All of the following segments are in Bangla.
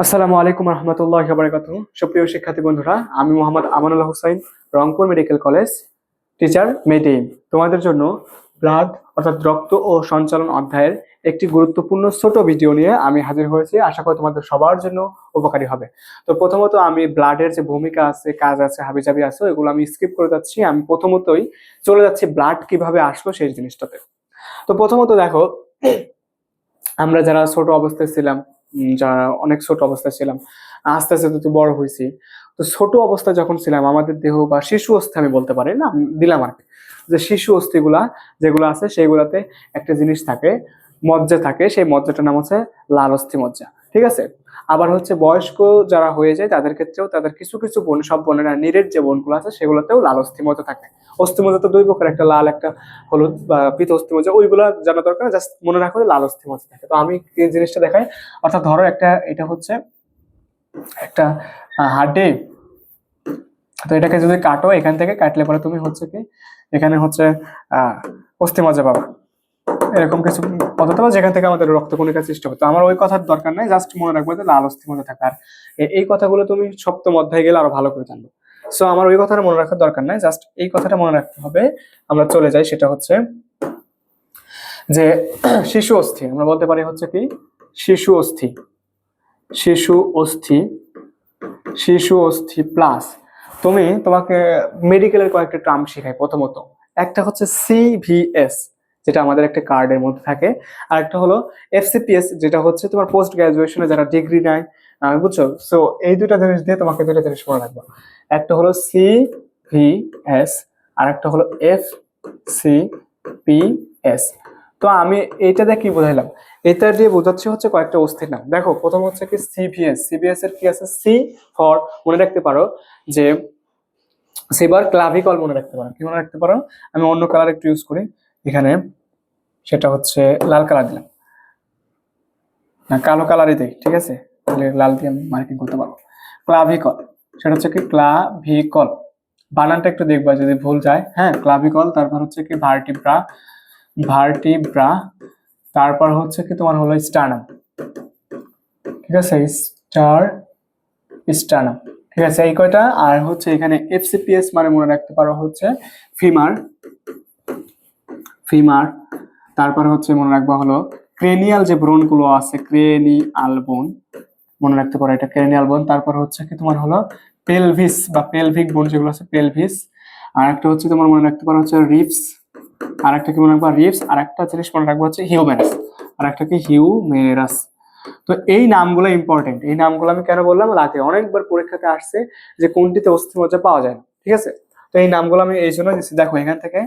আসসালামু আলাইকুম রহমতুল্লাহি ওয়া বারাকাতুহু। সুপ্রিয় শিক্ষার্থী বন্ধুরা, আমি Mohammad Amanullah Hossain, Rangpur medical college teacher মেডিএম তোমাদের জন্য ব্লাড অর্থাৎ রক্ত ও সঞ্চালন অধ্যায়ের একটি গুরুত্বপূর্ণ ছোট ভিডিও নিয়ে আমি হাজির হয়েছি। আশা করি তোমাদের সবার জন্য উপকারী হবে। তো প্রথমত আমি ব্লাডের যে ভূমিকা আছে, কাজ আছে, হাবিজাবি আছে, এগুলো আমি স্কিপ করে যাচ্ছি। আমি প্রথমতই চলে যাচ্ছি ব্লাড কিভাবে আসলো সেই জিনিসটাতে। তো প্রথমত দেখো, আমরা যারা ছোট অবস্থায় ছিলাম, যারা অনেক ছোট অবস্থায় ছিলাম, আস্তে আস্তে তো বড় হয়েছি। তো ছোট অবস্থায় যখন ছিলাম, আমাদের দেহ বা শিশু অবস্থা আমি বলতে পারি না, দিলাম আর কি, যে শিশু অস্থিগুলা যেগুলো আছে সেগুলাতে একটা জিনিস থাকে, মজ্জা থাকে। সেই মজ্জাটার নাম হচ্ছে লাল অস্থি মজ্জা, ঠিক আছে। আবার হচ্ছে বয়স্ক যারা হয়ে যায় তাদের ক্ষেত্রেও তাদের কিছু কিছু বোন, সব বোনের না, নীরের যে বোনগুলো আছে সেগুলোতেও লাল অস্থি মজ্জা থাকে। অস্থি মজ্জা তো দুই প্রকার, একটা লাল একটা হলুদ বা পিত অস্থি মজ্জা, ওইগুলা জানা দরকার, জাস্ট মনে রাখো যে লাল অস্থি মজ্জা থাকে। তো আমি এই জিনিসটা দেখাই। অর্থাৎ ধরো একটা, এটা হচ্ছে একটা হাড্ডি। তো এটাকে যদি কাটো, এখান থেকে কাটলে পরে তুমি হচ্ছে কি, এখানে হচ্ছে অস্থি মজ্জা পাবা, এরকম কিছু পদার্থ যেখান থেকে আমাদের রক্তকণিকা সৃষ্টি হবে। তো আমার ওই কথার দরকার নাই, জাস্ট মনে রাখবো যে লাল অস্থি মজ্জা থাকে। আর এই কথাগুলো তুমি সপ্তম অধ্যায়ে গেলে আরো ভালো করে জানবে। সো আমার ওই কথাটা মনে রাখার দরকার নাই, জাস্ট এই কথাটা মনে রাখতে হবে। আমরা চলে যাই, সেটা হচ্ছে যে শিশু অস্থি, আমরা বলতে পারি হচ্ছে কি শিশু অস্থি, শিশু অস্থি, শিশু অস্থি প্লাস তোমাকে মেডিকেলের কয়েকটা টার্ম শেখাই। প্রথমত একটা হচ্ছে সিভিএস, যেটা আমাদের একটা কার্ডের মধ্যে থাকে। আর একটা হলো এফসিপিএস, যেটা হচ্ছে তোমার পোস্ট গ্রাজুয়েশনে যারা ডিগ্রি নেয়, বুঝছো। সো এই দুটা জিনিস দিয়ে তোমাকে দুটা জিনিস মনে রাখবো। একটা হলো সিভিএস আর একটা হলো এফসিপিএস। তো আমি এইটা দিয়ে কি বোঝাইলাম, এটা দিয়ে বোঝাচ্ছি হচ্ছে কয়েকটা অস্থির নাম। দেখো, প্রথম হচ্ছে কি সিভিএস। সিভিএস এর কি আছে, সি ফর, মনে রাখতে পারো যে সেবার ক্লাভিকল, মনে রাখতে পারো। কি মনে রাখতে পারো, আমি অন্য কালার একটু ইউজ করি এখানে, সেটা হচ্ছে লাল কালার দিলাম না, কালো কালারই দিই, ঠিক আছে, তাহলে লাল দিয়ে আমি মার্কিং করতে পারবো। ক্লাভিকল, সেটা হচ্ছে কি ক্লাভিকল, বানানটা একটু দেখবা যদি ভুল যায়। হ্যাঁ, ক্লাভিকল। তারপর হচ্ছে কি ভার্টিব্রা, ভার্টিব্রা। তারপর হচ্ছে কি তোমার হলো স্টার্নাম, ঠিক আছে, স্টার্নাম, ঠিক আছে, এই কয়টা। আর হচ্ছে এখানে এফসিপিএস মানে মনে রাখতে পারো হচ্ছে ফিমার, ফিমার। তারপর হচ্ছে মনে রাখবা হলো ক্রেনিয়াল যে বোন গুলো আছে, ক্রেনিয়াল বোন, মনে রাখতে পারো এটা ক্রেনিয়াল বোন। তারপর হচ্ছে কি তোমার হলো পেলভিস বা পেলভিক বোন যেগুলো আছে, পেলভিস। আর একটা হচ্ছে তোমার মনে রাখতে পারো হচ্ছে রিপস। আর একটা কি মনে রাখবা, রিপস। আর একটা জিনিস মনে রাখবো হচ্ছে হিউমেরাস, আর একটা কি হিউমেরাস। তো এই নামগুলো ইম্পর্টেন্ট। এই নামগুলো আমি কেন বললাম, রাতে অনেকবার পরীক্ষাতে আসছে যে কোনটিতে অস্থি মজ্জা পাওয়া যায় না, ঠিক আছে। তো এই নামগুলো আমি এই জন্য দিচ্ছি। দেখো এখান থেকে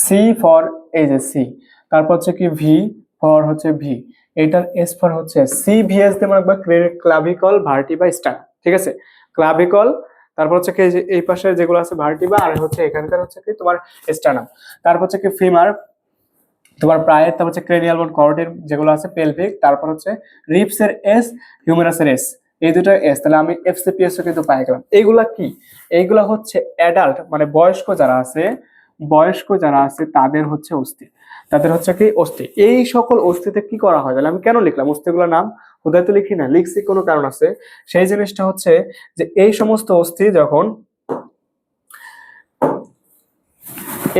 সি ফর, এই যে সি, তারপর হচ্ছে কি ভি ফর হচ্ছে ভি, এইটার এস ফর হচ্ছে সিভিএস দিয়ে মনে রাখবা ক্লাভিকল, ভার্টিবা, স্টার, ঠিক আছে। ক্লাভিকল, তারপর হচ্ছে কি এই পাশে যেগুলো আছে ভার্টিবা, আর হচ্ছে এখানকার হচ্ছে কি তোমার স্টার্নাম। তারপর হচ্ছে কি ফিমার, তোমার প্রায়ের, তারপর হচ্ছে ক্রেনিয়াল বোন কর্ডের যেগুলো আছে পেলভিক, তারপর হচ্ছে রিপস এর এস, হিউমেরাস এর এস, এই দুটো এস। তাহলে আমি এফসিপিএস কিন্তু পাই গেলাম। এইগুলা কি, এইগুলা হচ্ছে অ্যাডাল্ট মানে বয়স্ক যারা আছে, বয়স্ক যারা আছে তাদের হচ্ছে অস্থি, তাদের হচ্ছে কি অস্থি। এই সকল অস্থিতে কি করা হয়, তাহলে আমি কেন লিখলাম অস্থিগুলোর নাম, হুদায় তো লিখি না, লিখছি কোনো কারণ আছে। সেই জিনিসটা হচ্ছে যে এই সমস্ত অস্থি যখন,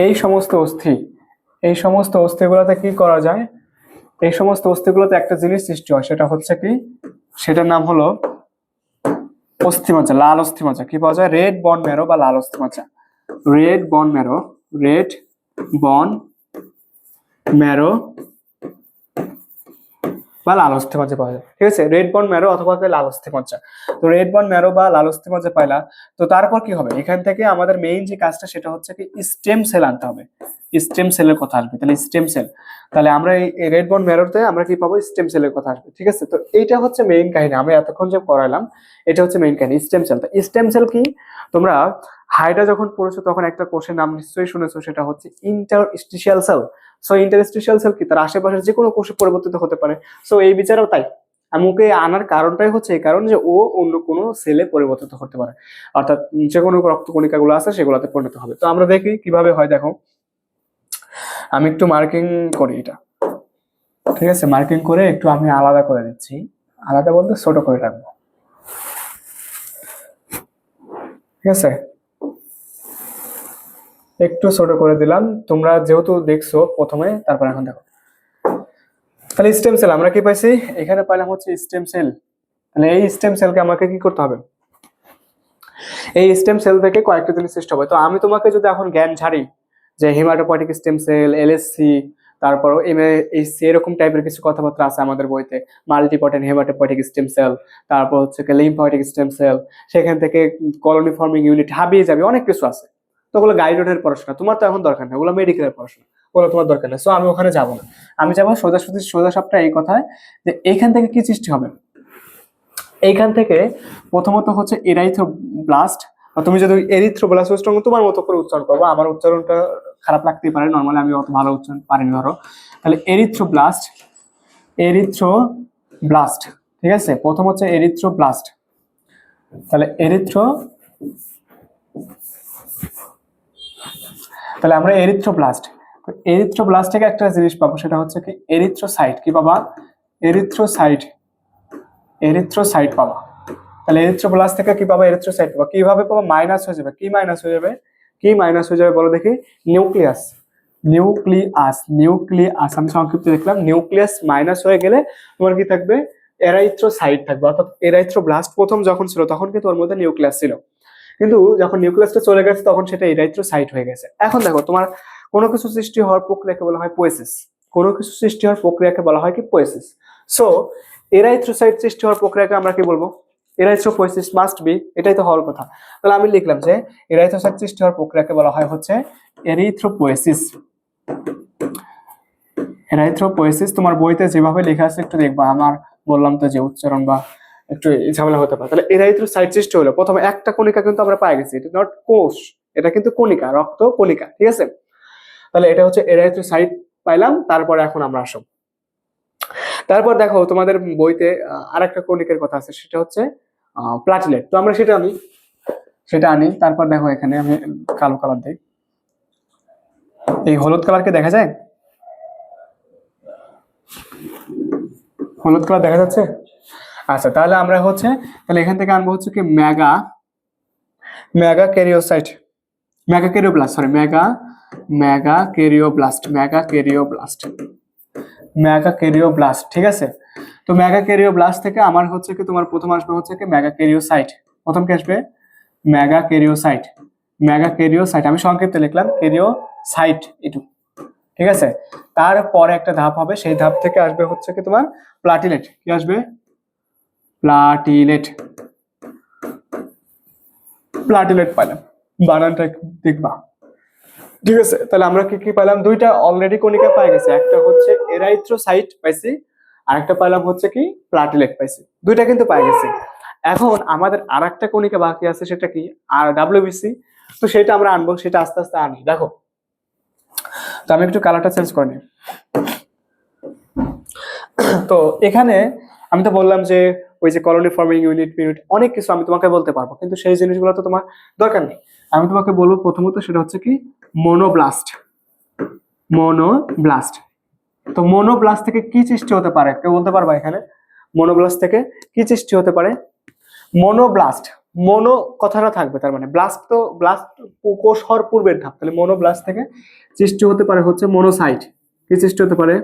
এই সমস্ত অস্থি, এই সমস্ত অস্থিগুলোতে কি করা যায়, এই সমস্ত অস্থিগুলোতে একটা জিনিস সৃষ্টি হয়, সেটা হচ্ছে কি, সেটার নাম হলো অস্থিমজ্জা, লাল অস্থিমজ্জা। কি পাওয়া যায়, রেড বন ম্যারো বা লাল অস্থিমজ্জা, রেড বন ম্যারো, রেড বন ম্যারো বা লাল অস্থিমজ্জা পাওয়া যায়, ঠিক আছে। রেড বন ম্যারো অথবা লাল অস্থিমজ্জা। তো রেড বন ম্যারো বা লাল অস্থিমজ্জা পাইলা। তো তারপর কি হবে, এখান থেকে আমাদের মেইন যে কাজটা সেটা হচ্ছে কি স্টেম সেল আনতে হবে। স্টেম সেলের কথা আসবে, তাহলে স্টেম সেল, তাহলে আমরা এই রেড বন ম্যারোতে আমরা কি পাবো, স্টেম সেলের কথা আসবে, ঠিক আছে। তো এইটা হচ্ছে মেইন কাহিনী, আমি এতক্ষণ যে পড়াইলাম এটা হচ্ছে মেইন কাহিনী, স্টেম সেল। তো স্টেম সেল কি, তোমরা হাইডা যখন পড়েছো তখন একটা কোষের নাম নিশ্চয়ই শুনেছো, সেটা হচ্ছে interstitial cell. So interstitial cell কি, তার আশেপাশের যে কোনো কোষে পরিবর্তিত হতে পারে। সো এই বিচারও তাই, আমি ওকে আনার কারণটাই হচ্ছে এই কারণ যে ও অন্য কোনো সেলে পরিবর্তিত হতে পারে, অর্থাৎ যে কোনো রক্তকণিকা গুলো আছে সেগুলোতে পরিণত হবে। তো আমরা দেখি কিভাবে হয়। দেখো আমি একটু মার্কিং করি এটা, ঠিক আছে, মার্কিং করে একটু আমি আলাদা করে দিচ্ছি। আলাদা বলতে ছোট করে রাখবো, ঠিক আছে? একটু ছোট করে দিলাম, তোমরা যেহেতু দেখছো প্রথমে, তারপর এখন দেখো। তাহলে স্টেম সেল আমরা কি পাইছি এখানে? পাইলাম হচ্ছে স্টেম সেল। তাহলে এই স্টেম সেলকে আমাকে কি করতে হবে? এই স্টেম সেল থেকে কয়েকটা জিনিস সৃষ্টি হবে। তো আমি তোমাকে যদি এখন জ্ঞান ঝাড়ি যে হেমাটোপয়েটিক স্টেম সেল, এলএসসি, তারপর এমএএসসি, এরকম টাইপের কিছু কথাবার্তা আছে আমাদের বইতে, মাল্টিপটেন্ট হেমাটোপয়েটিক স্টেম সেল, তারপর হচ্ছে লিম্ফোয়েটিক স্টেম সেল, সেখান থেকে কলোনি ফর্মিং ইউনিট, হাবিয়ে যাবে, অনেক কিছু আছে। তো ওগুলো গাইডের পড়াশোনা, তোমার তো এখন দরকার নেই, ওগুলো মেডিকেলের পড়াশোনা, ওগুলো তোমার দরকার নেই। সো আমি ওখানে যাবো না, আমি যাবো সোজা সাপটা এই কথায় যে এইখান থেকে কি সৃষ্টি হবে। এইখান থেকে প্রথমত হচ্ছে এরাইথ্রোব্লাস্ট, তুমি যদি এরিথ্রোব্লাস্ট তোমার মতো করে উচ্চারণ করবো, আমার উচ্চারণটা খারাপ লাগতেই পারে, নর্মালি আমি অত ভালো উচ্চারণ পারিনি ধরো। তাহলে এরিথ্রোব্লাস্ট, এরিথ্রোব্লাস্ট, ঠিক আছে? প্রথম হচ্ছে এরিথ্রোব্লাস্ট। তাহলে তাহলে আমরা এরিথ্রোব্লাস্ট, এরিথ্রোব্লাস্ট থেকে একটা জিনিস পাবো, সেটা হচ্ছে কি এরিথ্রোসাইট। কি পাবা? এরিথ্রোসাইট, এরিথ্রোসাইট পাবা। তাহলে এরিথ্রোব্লাস্ট থেকে কি পাবো? এরিথ্রোসাইট পাবো। কিভাবে পাবো? মাইনাস হয়ে যাবে। কি মাইনাস হয়ে যাবে? কি মাইনাস হয়ে যাবে বলো দেখি? নিউক্লিয়াস, নিউক্লিয়াস আমি সংক্ষিপ্ত দেখলাম। নিউক্লিয়াস মাইনাস হয়ে গেলে তোমার কি থাকবে? এরাইথ্রোসাইট থাকবে। অর্থাৎ এরাইথ্রোব্লাস্ট প্রথম যখন ছিল তখন কিন্তু ওর মধ্যে নিউক্লিয়াস ছিল, কিন্তু যখন নিউক্লিয়াসটা চলে গেছে তখন সেটা এরাইথ্রোসাইট হয়ে গেছে। এখন দেখো, তোমার কোনো কিছু সৃষ্টি হওয়ার প্রক্রিয়াকে বলা হয় পোয়েসিস। কোনো কিছু সৃষ্টি হওয়ার প্রক্রিয়াকে বলা হয় কি? পোয়েসিস। সো এরাইথ্রোসাইট সৃষ্টি হওয়ার প্রক্রিয়াকে আমরা কি বলবো? এরাইথ্রোপোয়েসিস মাস্ট বি, এটাই তো হওয়ার কথা। তাহলে আমি লিখলাম যে এরাইথ্রোসাইট সৃষ্টি হওয়ার প্রক্রিয়াকে বলা হয় হচ্ছে এরিথ্রোপোয়েসিস। এরাইথ্রোপোয়েসিস তোমার বইতে যেভাবে লেখা আছে একটু দেখবা, আমার বললাম তো যে উচ্চারণ বা একটু ঝামেলা হতে পারে। তাহলে এরাইথ্রোসাইট সৃষ্টি হলো, প্রথমে একটা কণিকা কিন্তু আমরা পাই গেছি, এটা নট কোষ, এটা কিন্তু কণিকা, রক্ত কণিকা, ঠিক আছে? তাহলে এটা হচ্ছে এরাইথ্রোসাইট পাইলাম। তারপর এখন আমরা আসব, তারপর দেখো তোমাদের বইতে আরেকটা কণিকার কথা আছে, সেটা হচ্ছে প্লাটিলেট। তো আমরা সেটা আনি। তারপর দেখো এখানে আমি কালো কালার দিই, এই হলুদ কালারকে দেখা যায়? হলুদ কালার দেখা যাচ্ছে? আচ্ছা, তাহলে আমরা হচ্ছে তাহলে এখান থেকে আনবো হচ্ছে কি মেগা ক্যারিওসাইট, মেগা ক্যারিওব্লাস্ট, সরি মেগা ক্যারিওব্লাস্ট, ঠিক আছে? তো মেগা ক্যারিওব্লাস্ট থেকে আমার হচ্ছে কি তোমার প্রথম আসবে হচ্ছে কি মেগা ক্যারিওসাইট। প্রথম কি আসবে? মেগা ক্যারিওসাইট, আমি সংক্ষিপ্ত লিখলাম ক্যারিওসাইট এটু, ঠিক আছে? তারপরে একটা ধাপ হবে, সেই ধাপ থেকে আসবে হচ্ছে কি তোমার প্লাটিলেট। কি আসবে? প্লাটিলেট পাইলাম, বানানটা দেখবা, ঠিক আছে? তাহলে আমরা কি কি পাইলাম? দুইটা অলরেডি কণিকা পাই গেছে, একটা হচ্ছে এরাইথ্রোসাইট পাইছি, আরেকটা পাইলাম হচ্ছে কি প্লাটিলেট পাইছি, দুইটা কিন্তু পাই গেছে। এখন আমাদের আরেকটা কণিকা বাকি আছে, সেটা কি? আর ডাব্লিউবিসি। তো সেটা আমরা আনবো, সেটা আস্তে আস্তে আনি। দেখো, তো আমি একটু কালারটা চেঞ্জ করে নিই। তো এখানে আমি তো বললাম যে ওই যে কলোনি ফর্মিং ইউনিট অনেক কিছু আমি তোমাকে বলতে পারবো, কিন্তু সেই জিনিসগুলো তো তোমার দরকার নেই। আমি তোমাকে বলবো প্রথমত সেটা হচ্ছে কি মনোব্লাস্ট। তো মনোব্লাস্ট থেকে কি সৃষ্টি হতে পারে কেউ বলতে পারবা? এখানে মনোব্লাস্ট থেকে কি সৃষ্টি হতে পারে? মনোব্লাস্ট, মনো কথাটা থাকবে, তার মানে ব্লাস্ট কোষ হওয়ার পূর্বের ধাপ। তাহলে মনোব্লাস্ট থেকে সৃষ্টি হতে পারে হচ্ছে মনোসাইট। কি সৃষ্টি হতে পারে?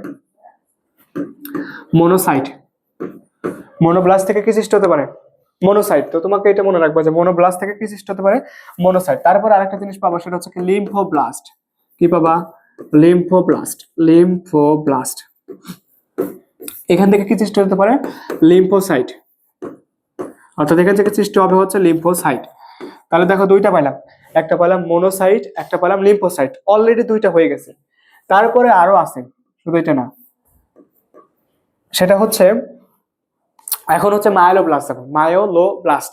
মনোব্লাস্ট থেকে কি সৃষ্টি হতে পারে? মনোসাইট। তো তোমাকে এটা মনে রাখবা যে মনোব্লাস্ট থেকে কি সৃষ্টি হতে পারে? মনোসাইট। তারপর আরেকটা জিনিস পাবা, সেটা হচ্ছে কি লিম্ফোব্লাস্ট। কি পাবা? লিম্ফোব্লাস্ট। এখান থেকে কি সৃষ্টি হতে পারে? লিম্ফোসাইট। অর্থাৎ এখান থেকে সৃষ্টি হবে হচ্ছে লিম্ফোসাইট। তাহলে দেখো দুইটা পাইলাম, একটা পাইলাম মনোসাইট, একটা পাইলাম লিম্ফোসাইট, অলরেডি দুইটা হয়ে গেছে। তারপরে আরো আছে, শুধু এটা না, সেটা হচ্ছে এখন হচ্ছে মায়োলোব্লাস্ট।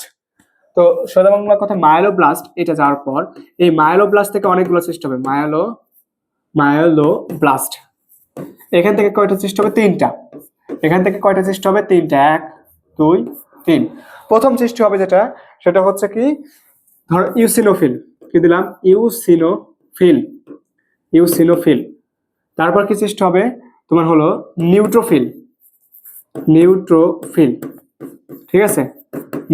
তো সোজা বাংলা কথা মায়োলোব্লাস্ট, এটা যাওয়ার পর এই মায়োলোব্লাস্ট থেকে অনেকগুলো সৃষ্টি হবে, মায়োলোব্লাস্ট। এখান থেকে কয়টা সৃষ্টি হবে? তিনটা। এখান থেকে কয়টা সৃষ্টি হবে? তিনটা। 1 2 3। প্রথম সৃষ্টি হবে যেটা, সেটা হচ্ছে কি ধরো ইউসিনোফিল। কি দিলাম? ইউসিনোফিল। তারপর কি সৃষ্টি হবে? তোমার হলো নিউট্রোফিল। নিউট্রোফিল, ঠিক আছে,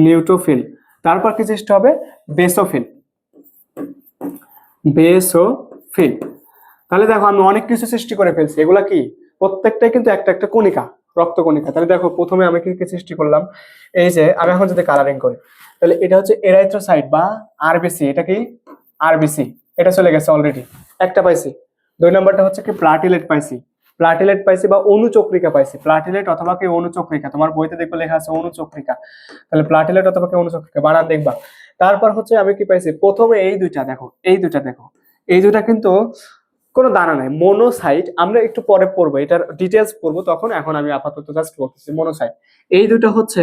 নিউট্রোফিল। তারপর কি সৃষ্টি হবে? Basophil, basophil. তাহলে দেখো আমি অনেক কিছু সৃষ্টি করে ফেলছি, এগুলা কি প্রত্যেকটাই কিন্তু একটা একটা কণিকা, রক্ত কণিকা। তাহলে দেখো প্রথমে আমি কি কি সৃষ্টি করলাম, এই যে আমি এখন যদি কালারিং করি, তাহলে এটা হচ্ছে এরাইথ্রোসাইট বা আরবিসি। এটা কি? আরবিসি, এটা চলে গেছে অলরেডি, একটা পাইছি। দুই নম্বরটা হচ্ছে কি প্লাটিলেট পাইছি, প্লাটিলেট পাইছি বা অনুচক্রিকা পাইছি, প্লাটিলেট অথবা কি অনুচক্রিকা, তোমার বইতে দেখবে লেখা আছে অনুচক্রিকা, তাহলে প্লাটিলেট অথবা কি অনুচক্রিকা বানান দেখবা। তারপর হচ্ছে আমি কি পাইছি, প্রথমে এই দুইটা দেখো, এই দুইটা দেখো, এই দুইটা কিন্তু কোনো দানা নাই, মোনোসাইট। আমরা একটু পরে পড়বো, এটার ডিটেলস পড়বো তখন, এখন আমি আপাতত জাস্ট বলতেছি মোনোসাইট। এই দুটো হচ্ছে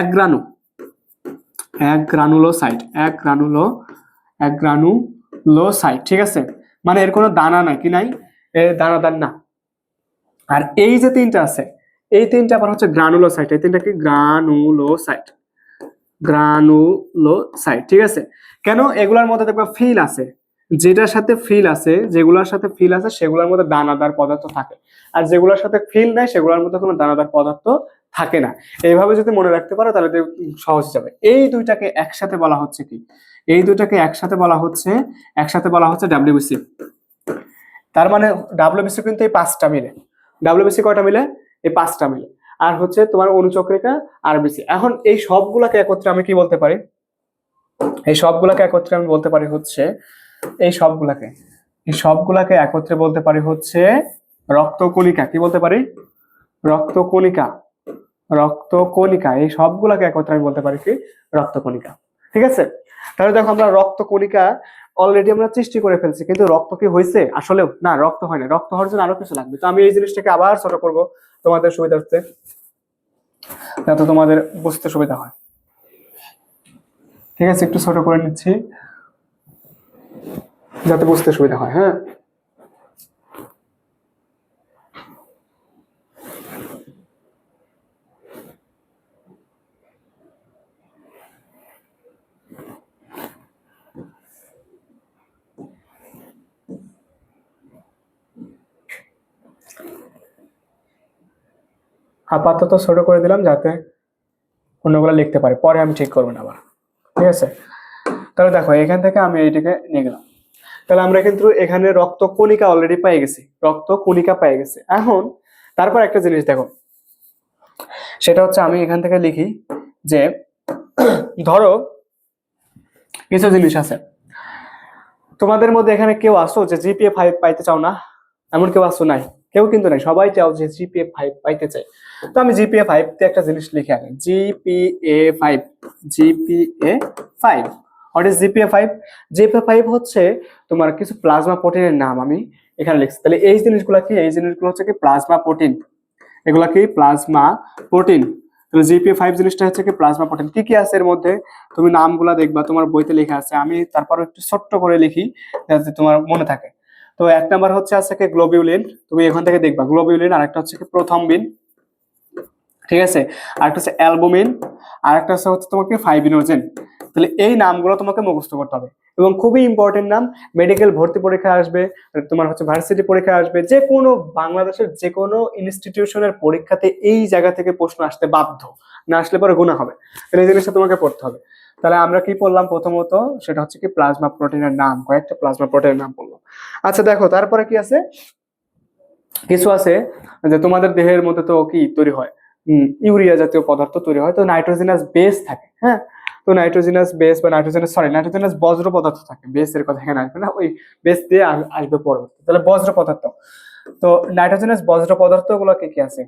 এক গ্রানু, এক গ্রানুলোসাইট, এক গ্রানুলোসাইট, ঠিক আছে, মানে এর কোনো দানা নাই, কি নাই, এর দানাদার না। আর এই যে তিনটা আছে, এই তিনটা আবার হচ্ছে গ্রানুলোসাইট, এই তিনটা কি গ্রানুলোসাইট, গ্রানুলোসাইট, ঠিক আছে। কেন? এগুলার মধ্যে দেখবা ফিল আছে, যেটার সাথে ফিল আছে, যেগুলোর সাথে ফিল আছে সেগুলোর মধ্যে দানাদার পদার্থ থাকে, আর যেগুলোর সাথে ফিল নাই সেগুলোর মধ্যে কোনো দানাদার পদার্থ থাকে না। এইভাবে যদি মনে রাখতে পারো তাহলে সহজ যাবে। এই দুইটাকে একসাথে বলা হচ্ছে কি, এই দুইটাকে একসাথে বলা হচ্ছে ডাব্লিউবিসি। তার মানে ডাব্লিউবিসি কিন্তু এই পাঁচটা মিলে, ডাব্লিউবিসি কয়টা মিলে? এই পাঁচটা মিলে। আর হচ্ছে তোমার অনুচক্রিকা আরবিসি। এখন এই সবগুলাকে একত্রে আমি কি বলতে পারি, এই সবগুলাকে একত্রে আমি বলতে পারি হচ্ছে, এই সবগুলাকে একত্রে বলতে পারি হচ্ছে রক্তকণিকা। কি বলতে পারি? রক্তকণিকা, রক্তকণিকা। এই সবগুলাকে একত্রে আমি বলতে পারি কি? রক্তকণিকা, ঠিক আছে। তাহলে দেখো আমরা রক্তকণিকা অলরেডি আমরা সৃষ্টি করে ফেলছি, কিন্তু রক্ত কি হয়েছে আসলেও? না, রক্ত হয় না, রক্ত হওয়ার জন্য আরো কিছু লাগবে। তো আমি এই জিনিসটাকে আবার ছোট করব তোমাদের সুবিধার্থে, যাতে তোমাদের বুঝতে সুবিধা হয়, ঠিক আছে। একটু ছোট করে নিচ্ছি যাতে বুঝতে সুবিধা হয়, হ্যাঁ। আপাতত ছোট করে দিলাম যাতে অন্যগুলো লিখতে পারে, পরে আমি ঠিক করবো না আবার, ঠিক আছে। তাহলে দেখো এখান থেকে আমি এইটাকে নিয়ে গেলাম, তাহলে আমরা কিন্তু এখানে রক্ত কণিকা অলরেডি পেয়ে গেছি, রক্ত কণিকা পেয়ে গেছে। এখন তারপর একটা জিনিস দেখো, সেটা হচ্ছে আমি এখান থেকে লিখি যে ধরো কিছু জিনিস আছে, তোমাদের মধ্যে এখানে কেউ আসো যে জিপিএ 5 পাইতে চাও না? এমন কেউ আসো? নাই, কেউ কিন্তু নাই, সবাই চাও যে জিপিএ 5 পাইতে চাই। তো আমি জিপিএ 5 তে একটা জিনিস লিখে আনি, GPA 5, GPA 5। What is GPA 5? GPA 5 হচ্ছে তোমার কিছু প্লাজমা প্রোটিনের নাম আমি এখানে লিখছি। তাহলে এই জিনিসগুলো কি? এই জিনিসগুলো হচ্ছে কি প্লাজমা প্রোটিন, এগুলা কি প্লাজমা প্রোটিন। তাহলে জিপিএ 5 জিনিসটা হচ্ছে কি প্লাজমা প্রোটিন। কি কি আছে এর মধ্যে তুমি নামগুলা দেখবা, তোমার বইতে লেখা আছে, আমি তারপর একটু ছোট্ট করে লিখি যাতে তোমার মনে থাকে। তো এক নাম্বার হচ্ছে আছে কি গ্লোবিউলিন, তুমি এখান থেকে দেখবা গ্লোবিউলিন, আর একটা হচ্ছে কি প্রথমবিন, ঠিক আছে, আরেকটা হচ্ছে অ্যালবুমিন, আরেকটা হচ্ছে তোমাকে ফাইবিনোজেন। তাহলে এই নামগুলো তোমাকে মুখস্থ করতে হবে, এবং খুবই ইম্পর্টেন্ট নাম। মেডিকেল ভর্তি পরীক্ষা আসবে, তোমার হচ্ছে ভার্সিটি পরীক্ষা আসবে, যে কোনো বাংলাদেশের যে কোনো ইনস্টিটিউশনের পরীক্ষাতে এই জায়গা থেকে প্রশ্ন আসতে বাধ্য, না আসলে পরে গুণা হবে। তাহলে এই জিনিসটা তোমাকে পড়তে হবে। তাহলে আমরা কি পড়লাম প্রথমত, সেটা হচ্ছে কি প্লাজমা প্রোটিনের নাম, কয়েকটা প্লাজমা প্রোটিনের নাম পড়লাম। আচ্ছা দেখো তারপরে কি আছে, কিছু আছে যে তোমাদের দেহের মধ্যে তো কি তৈরি হয়, ইউরিয়া জাতীয় পদার্থ তৈরি হয়, তো নাইট্রোজেনাস বেস থাকে, হ্যাঁ। তো নাইট্রোজেনাস বেস বা নাইট্রোজেনাস বজ্র পদার্থ থাকে, বেসের কথা এখানে আসবে না, ওই বেস দিয়ে আসবে পরবর্তী। তাহলে বজ্র পদার্থ, তো নাইট্রোজেনাস বজ্র পদার্থ গুলো কি কি আছে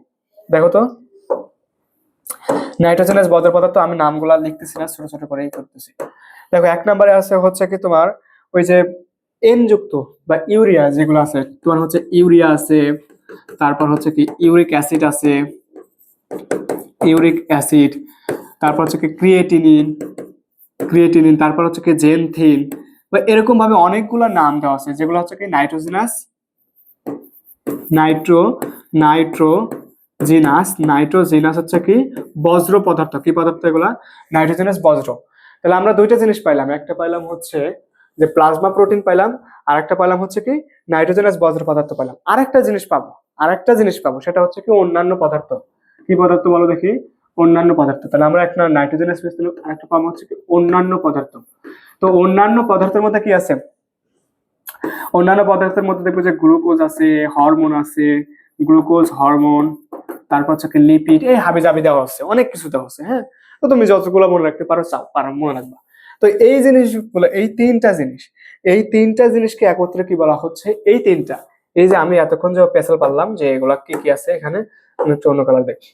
দেখো তো। নাইট্রোজেনাস বজ্র পদার্থ আমি নামগুলা লিখতেছি না, ছোট ছোট করেই করতেছি। দেখো এক নম্বরে আছে হচ্ছে কি তোমার ওই যে এন যুক্ত বা ইউরিয়া যেগুলো আছে, তোমার হচ্ছে ইউরিয়া আছে, তারপর হচ্ছে কি ইউরিক অ্যাসিড আছে, ইউরিক অ্যাসিড, তারপর হচ্ছে কি ক্রিয়েটিনিন, তারপর হচ্ছে কি জেনথিন, বা এরকম ভাবে অনেকগুলো নাম দেওয়া আছে, যেগুলো হচ্ছে কি নাইট্রোজিনাস হচ্ছে কি বজ্র পদার্থ। কি পদার্থ এগুলা? নাইট্রোজেনাস বজ্র। তাহলে আমরা দুইটা জিনিস পাইলাম, একটা পাইলাম হচ্ছে যে প্লাজমা প্রোটিন পাইলাম, আর একটা পাইলাম হচ্ছে কি নাইট্রোজেনাস বজ্র পদার্থ পাইলাম। আরেকটা জিনিস পাবো, সেটা হচ্ছে কি অন্যান্য পদার্থ। কি কি পদার্থ বলো দেখি? অন্যান্য পদার্থ। তাহলে আমরা একটা নাইট্রোজেনাস বেস দিলাম, আরেকটা পাবো হচ্ছে কি অন্যান্য পদার্থ। তো অন্যান্য পদার্থের মধ্যে কি আছে? অন্যান্য পদার্থের মধ্যে দেখবো যে গ্লুকোজ আছে, হরমোন আছে, গ্লুকোজ হরমোন, তারপর হচ্ছে লিপিড, এই হাবি জাবি দেওয়া হচ্ছে, অনেক কিছু দেওয়া হচ্ছে। হ্যাঁ, তো তুমি যতগুলো মনে রাখতে পারো চাও পারো মনে রাখবা। তো এই জিনিসগুলো, এই তিনটা জিনিসকে একত্রে কি বলা হচ্ছে? এই তিনটা, এই যে আমি এতক্ষণ যে পেছাল পারলাম যে এগুলা কি কি আছে এখানে, আমি একটু অন্য কালার দেখি,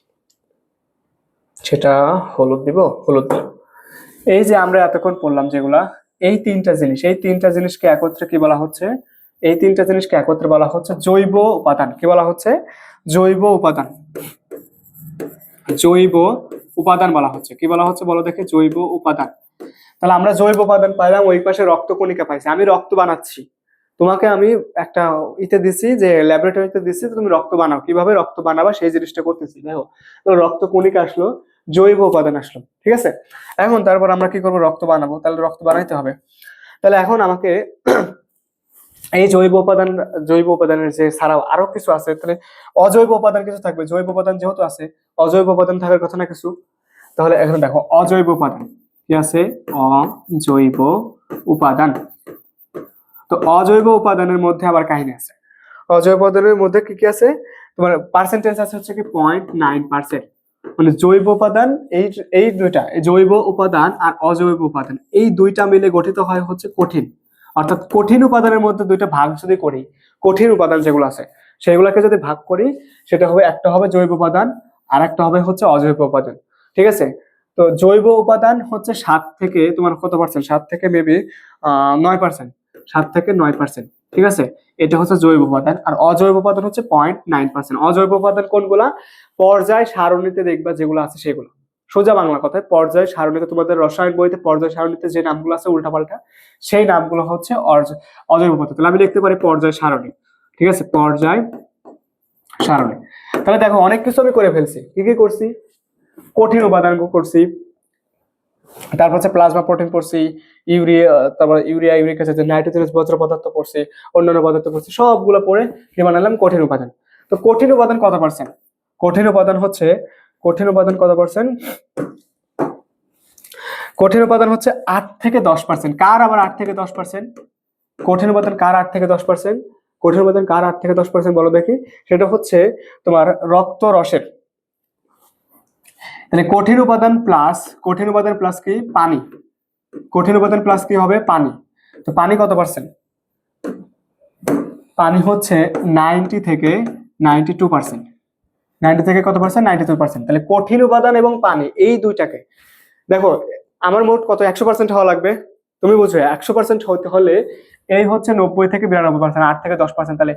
সেটা হলুদ দিব, হলুদ দিব। এই যে আমরা এতক্ষণ পড়লাম যেগুলা, এই তিনটা জিনিসকে একত্রে কি বলা হচ্ছে? এই তিনটা জিনিসকে একত্রে বলা হচ্ছে জৈব উপাদান। কি বলা হচ্ছে? জৈব উপাদান। জৈব উপাদান বলা হচ্ছে। কি বলা হচ্ছে বলো দেখে? জৈব উপাদান। তাহলে আমরা জৈব উপাদান পাইলাম, ওই পাশে রক্তকণিকা পাইছি। আমি রক্ত বানাচ্ছি, তোমাকে আমি একটা ইতে দিছি, যে ল্যাবরেটরিতে দিছি, তুমি রক্ত বানাও, কিভাবে রক্ত বানাবা সেই জিনিসটা করতেছি। দেখো, তো রক্তকণিকা আসলো, জৈব উপাদান আসলো, ঠিক আছে। এখন তারপর আমরা কি করবো? রক্ত বানাবো, তাহলে রক্ত বানাইতে হবে। তাহলে এখন আমাকে এই জৈব উপাদানের যে ছাড়াও আরো কিছু আছে, তাহলে অজৈব উপাদান কিছু থাকবে। জৈব উপাদান যেহেতু আছে, অজৈব উপাদান থাকার কথা না কিছু। তাহলে এখন দেখো অজৈব উপাদান কি আছে? অজৈব উপাদান। তো অজৈব উপাদানের মধ্যে আবার কাহিনী আছে। অজৈব উপাদানের মধ্যে কি কি আছে? তোমার পার্সেন্টেজ আছে হচ্ছে কি 0.9%। মানে জৈব উপাদান, এই দুইটা, জৈব উপাদান আর অজৈব উপাদান, এই দুইটা মিলে গঠিত হয় হচ্ছে কঠিন। অর্থাৎ কঠিন উপাদানের মধ্যে দুইটা ভাগ যদি করি, কঠিন উপাদান যেগুলো আছে সেগুলোকে যদি ভাগ করি, সেটা হবে, একটা হবে জৈব উপাদান আর একটা হবে হচ্ছে অজৈব উপাদান, ঠিক আছে। তো জৈব উপাদান হচ্ছে 7 থেকে তোমার কত পার্সেন্ট? 7 থেকে মেবি 9%, 7 থেকে 9%, ঠিক আছে। এটা হচ্ছে জৈব উপাদান। আর অজৈব উপাদান হচ্ছে 0.9%। অজৈব উপাদান কোনগুলা? পর্যায় সারণীতে দেখবা যেগুলো আছে সেগুলো। সোজা বাংলা কথায় পর্যায় সারণীতে, তোমাদের রসায়ন বইতে পর্যায় সারণীতে যে নামগুলো আছে উল্টাপাল্টা, সেই নামগুলো হচ্ছে অজৈব উপাদান। তাহলে আমি লিখতে পারি পর্যায় সারণী, ঠিক আছে, পর্যায় সারণী। তাহলে দেখো অনেক কিছু আমি করে ফেলছি। কি কি করছি? কঠিন উপাদান করছি, তারপর হচ্ছে প্লাজমা প্রোটিন পড়ছি, ইউরিয়া, তারপর ইউরিক অ্যাসিড, নাইট্রোজেনাস বজ্র পদার্থ পড়ছি, অন্যান্য পদার্থ পড়ছি, সবগুলো পড়ে কি বানালাম? কঠিন উপাদান। তো কঠিন উপাদান কত পার্সেন্ট? কঠিন উপাদান হচ্ছে, কঠিন উপাদান কত পার্সেন্ট? কঠিন উপাদান হচ্ছে 8 থেকে 10%। কার আবার 8 থেকে 10%? কঠিন উপাদান কার 8 থেকে 10%? কঠিন উপাদান কার 8 থেকে 10% বলো দেখি? সেটা হচ্ছে তোমার রক্ত রসের। তাহলে কঠিন উপাদান প্লাস কি? পানি। কঠিন উপাদান প্লাস কি হবে? পানি। তো পানি কত পার্সেন্ট? পানি হচ্ছে 90 থেকে 92%। 90 থেকে কত পার্সেন্ট? 92%। তাহলে কঠিন উপাদান এবং পানি, এই দুইটাকে দেখো, আমার মোট কত? 100% হওয়া লাগবে। তুমি বুঝো 100% হতে হলে এই হচ্ছে 90 থেকে 92%, 8 থেকে 10%। তাহলে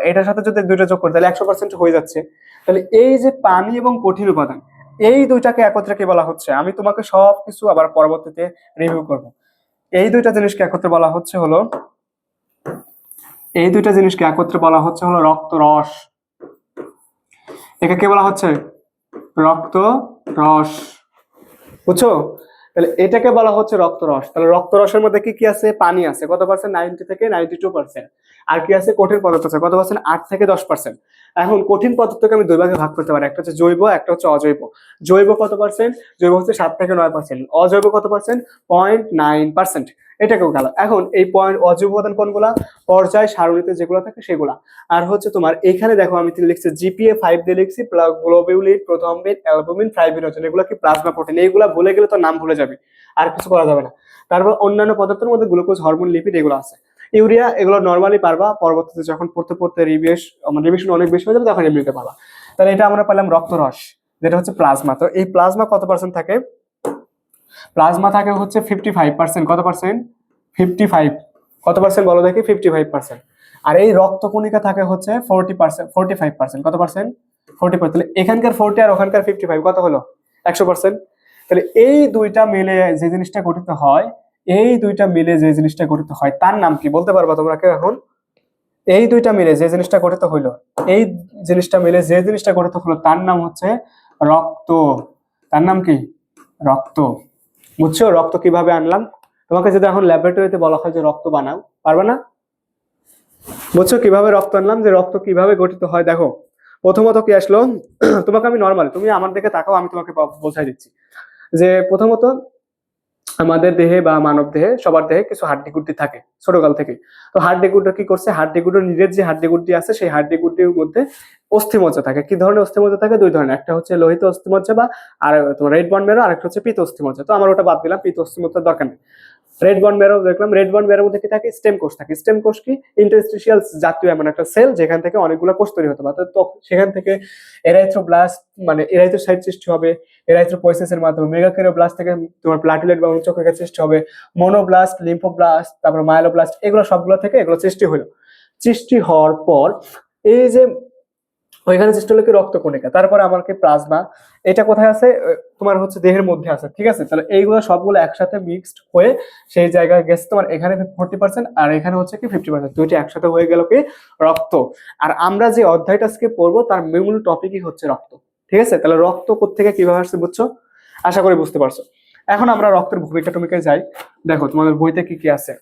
এটার সাথে যদি দুইটা যোগ করি তাহলে 100% হয়ে যাচ্ছে। তাহলে এই যে পানি এবং কঠিন উপাদান, এই দুইটাকে একত্রে কি বলা হচ্ছে? আমি তোমাকে সবকিছু আবার পরবর্তীতে রিভিউ করব। এই দুইটা জিনিসকে একত্রে বলা হচ্ছে হলো, এই দুইটা জিনিসকে একত্রে বলা হচ্ছে হলো রক্তরস। একে বলা হচ্ছে রক্তরস, বুঝছো? তাহলে এটাকে বলা হচ্ছে রক্তরস। তাহলে রক্তরসের মধ্যে কি কি আছে? পানি আছে কত পার্সেন্ট? 90 থেকে 92%। আর কি আছে? কঠিন পদার্থ আছে কত পার্সেন্ট? 8 থেকে 10%। এখন কঠিন পদার্থকে আমি দুই ভাগে ভাগ করতে পারি, একটা হচ্ছে জৈব, একটা হচ্ছে অজৈব। জৈব কত পার্সেন্ট? জৈব হচ্ছে 7 থেকে 9%। অজৈব কত পার্সেন্ট? 0.9%। এটাকেও গেল। এখন এই অজৈব উপাদান কোনগুলা? পর্যায় সারণীতে যেগুলো থাকে সেগুলা। আর হচ্ছে তোমার এখানে দেখো আমি লিখছি জিপিএ 5 দিয়ে লিখছি, গ্লোবিউলিন, প্রোথ্রম্বিন, অ্যালবুমিন, ফাইব্রিনোজেন, এগুলো কি প্লাজমা প্রোটিন। এইগুলা ভুলে গেলে তো নাম ভুলে যাবে, আর কিছু করা যাবে না। তারপর অন্যান্য পদার্থের মধ্যে গ্লুকোজ, হরমোন, লিপিড এগুলো আছে। ইউরিয়া এগুলো নর্মালি পারবা, পরবর্তীতে যখন পড়তে পড়তে রিভিশন অনেক বেশি হয়ে যাবে তখন এমনিতে পারবা। তাহলে এটা আমরা পেলাম রক্তরস, যেটা হচ্ছে প্লাজমা। তো এই প্লাজমা কত পার্সেন্ট থাকে? প্লাজমা থাকে হচ্ছে 55%। কত পার্সেন্ট? 55। কত পার্সেন্ট বলো দেখি? 55%। আর এই রক্তকণিকা থাকে হচ্ছে 40%, 45%। কত পার্সেন্ট? 40%। তাহলে এখানকার 40 আর ওখানকার 55 কত হলো? 100%। তাহলে এই দুইটা মিলে যে জিনিসটা গঠিত হয়, এই দুইটা মিলে যে জিনিসটা গঠিত হয় তার নাম কি বলতে পারবা তোমরা কেউ এখন? এই দুইটা মিলে যে জিনিসটা গঠিত হইলো, এই জিনিসটা মিলে যে জিনিসটা গঠিত হলো তার নাম হচ্ছে রক্ত। তার নাম কি? রক্ত। বুঝছো রক্ত কিভাবে আনলাম? তোমাকে যদি এখন ল্যাবরেটরিতে বলা হয় যে রক্ত বানাও, পারবে না? বুঝছো কিভাবে রক্ত আনলাম, যে রক্ত কিভাবে গঠিত হয়? দেখো প্রথমত কি আসলো তোমাকে আমি নর্মালি, তুমি আমার দিকে তাকাও, আমি তোমাকে বোঝাই দিচ্ছি যে প্রথমত আমাদের দেহে বা মানব দেহে সবার দেহে কিছু হাড্ডি গুড্ডি থাকে ছোটকাল থেকে। তো হাড্ডি গুড্ডি কি করছে, হাড্ডি গুড্ডির নিজের যে হাড্ডি গুড্ডি আছে সেই হাড্ডি গুড্ডির মধ্যে অস্থিমজ্জা থাকে। কি ধরনের অস্থিমজ্জা থাকে? দুই ধরনের, একটা হচ্ছে লোহিত অস্থিমজ্জা বা আর তোমার রেড বন্ড মেরো, আর একটা হচ্ছে পিত অস্থিমজ্জা। তো আমার ওটা বাদ দিলাম, পিত অস্থিমজ্জার দরকার নেই। রেড বন্ড ম্যারো দেখলাম, রেড বন্ড ম্যারোর মধ্যে কি থাকে? স্টেম কোষ থাকে। স্টেম কোষ কি? ইন্টারস্টিশিয়াল জাতীয় এমন একটা সেল যেখান থেকে অনেকগুলো কোষ তৈরি হতে পারে। তো সেখান থেকে এরাইথ্রোব্লাস্ট মানে এরাইথ্রোসাইট সৃষ্টি হবে, এরাইথ্রোপয়েসিসের মাধ্যমে। মেগাকারিওব্লাস্ট থেকে তোমার প্লাটিলেট বা অনুচক্রিকা সৃষ্টি হবে, মনোব্লাস্ট, লিম্ফোব্লাস্ট, তারপর মাইলোব্লাস্ট, এগুলো সবগুলো থেকে এগুলো সৃষ্টি হলো। সৃষ্টি হওয়ার পর এই যে ওইখানে সৃষ্টি হলো কি রক্তকণিকা, তারপরে আমার কি প্লাজমা, এটা কোথায় আছে? তোমার হচ্ছে দেহের মধ্যে আছে, ঠিক আছে? তাহলে এইগুলো সবগুলো একসাথে মিক্সড হয়ে সেই জায়গায় গেছে তোমার এখানে 40% আর এখানে হচ্ছে কি 50%, দুইটি একসাথে হয়ে গেল কি রক্ত। আর আমরা যে অধ্যায়টা আজকে পড়বো তার মূল টপিকই হচ্ছে রক্ত, ঠিক আছে? তাহলে রক্ত কোত্থেকে কিভাবে আসছে বুঝছো? আশা করি বুঝতে পারছো। এখন আমরা রক্তের ভূমিকা টমিকায় যাই। দেখো তোমাদের বইতে কি কি আছে।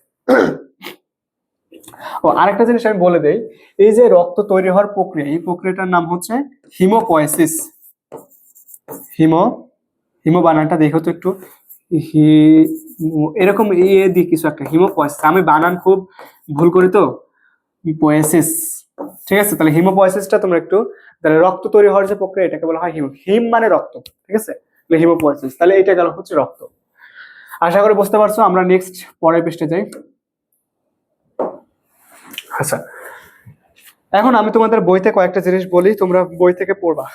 ও আরেকটা জিনিস আমি বলে দেই, এই যে রক্ত তৈরি হওয়ার প্রক্রিয়া, এই প্রক্রিয়াটার নাম হচ্ছে হিমোপয়েসিস। হিমো হিমো বানানটা দেখো তো একটু, এরকম দিয়ে কিছু একটা হিমোপয়েসিস, আমি বানান খুব ভুল করি তো, পয়েসিস, ঠিক আছে? তাহলে হিমোপয়েসিসটা তোমরা একটু, তাহলে রক্ত তৈরি হওয়ার যে প্রক্রিয়া এটাকে বলা হয় হিম মানে রক্ত, ঠিক আছে? তাহলে হিমোপয়েসিস, তাহলে এটা গেল হচ্ছে রক্ত। আশা করি বুঝতে পারছো। আমরা নেক্সট পরের পৃষ্ঠে যাই। আচ্ছা, এখন আমি তোমাদের বইতে কয়েকটা জিনিস বলি, তোমরা বই থেকে পড়বা।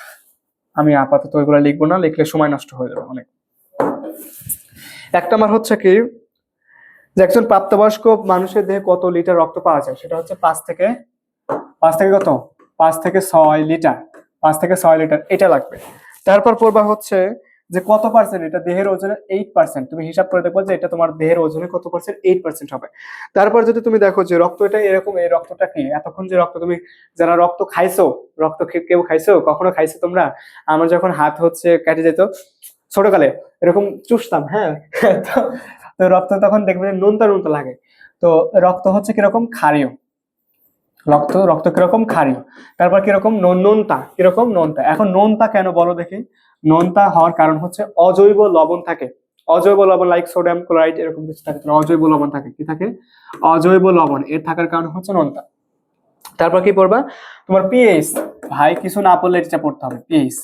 আমি আপাতত ওইগুলো লিখবো না, লিখলে সময় নষ্ট হয়ে যাবে অনেক। একটা আমার হচ্ছে কি, যে একজন প্রাপ্তবয়স্ক মানুষের দেহে কত লিটার রক্ত পাওয়া যায়, সেটা হচ্ছে 5 থেকে কত, 5 থেকে 6 লিটার, 5 থেকে 6 লিটার এটা লাগবে। তারপর পড়বা হচ্ছে যে কত পার্সেন্ট এটা দেহের ওজনের 8%, তুমি হিসাব করে দেখবো যে এটা তোমার দেহের ওজনের কত পার্সেন্ট, 8% হবে। তারপর যদি তুমি দেখো যে রক্ত এটা এরকম, এই রক্তটা কি, এতক্ষণ যে রক্ত তুমি যারা রক্ত খাইছো, রক্ত কেউ খাইছো, কখনো খাইছো তোমরা? আমার যখন হাত হচ্ছে কেটে যেত ছোটকালে, এরকম চুষতাম, হ্যাঁ। তো তো রক্ত তখন দেখবে যে নুনতা নুনতা লাগে। তো রক্ত হচ্ছে কিরকম? ক্ষারীয়। রক্ত কিরকম? ক্ষারীয়। তারপর কিরকম? নোনতা। কিরকম? নোনতা। এখন নোনতা কেন বলো দেখি? নোনতা হওয়ার কারণ হচ্ছে অজৈব লবণ থাকে। অজৈব লবণ লাইক সোডিয়াম ক্লোরাইড এরকম কিছু থাকে, অজৈব লবণ থাকে। কি থাকে? অজৈব লবণ, এর থাকার কারণ হচ্ছে নোনতা। তারপর কি পড়বা? তোমার পিএইচ। ভাই কিছু না পড়লে এটা পড়তে হবে, পিএইচ।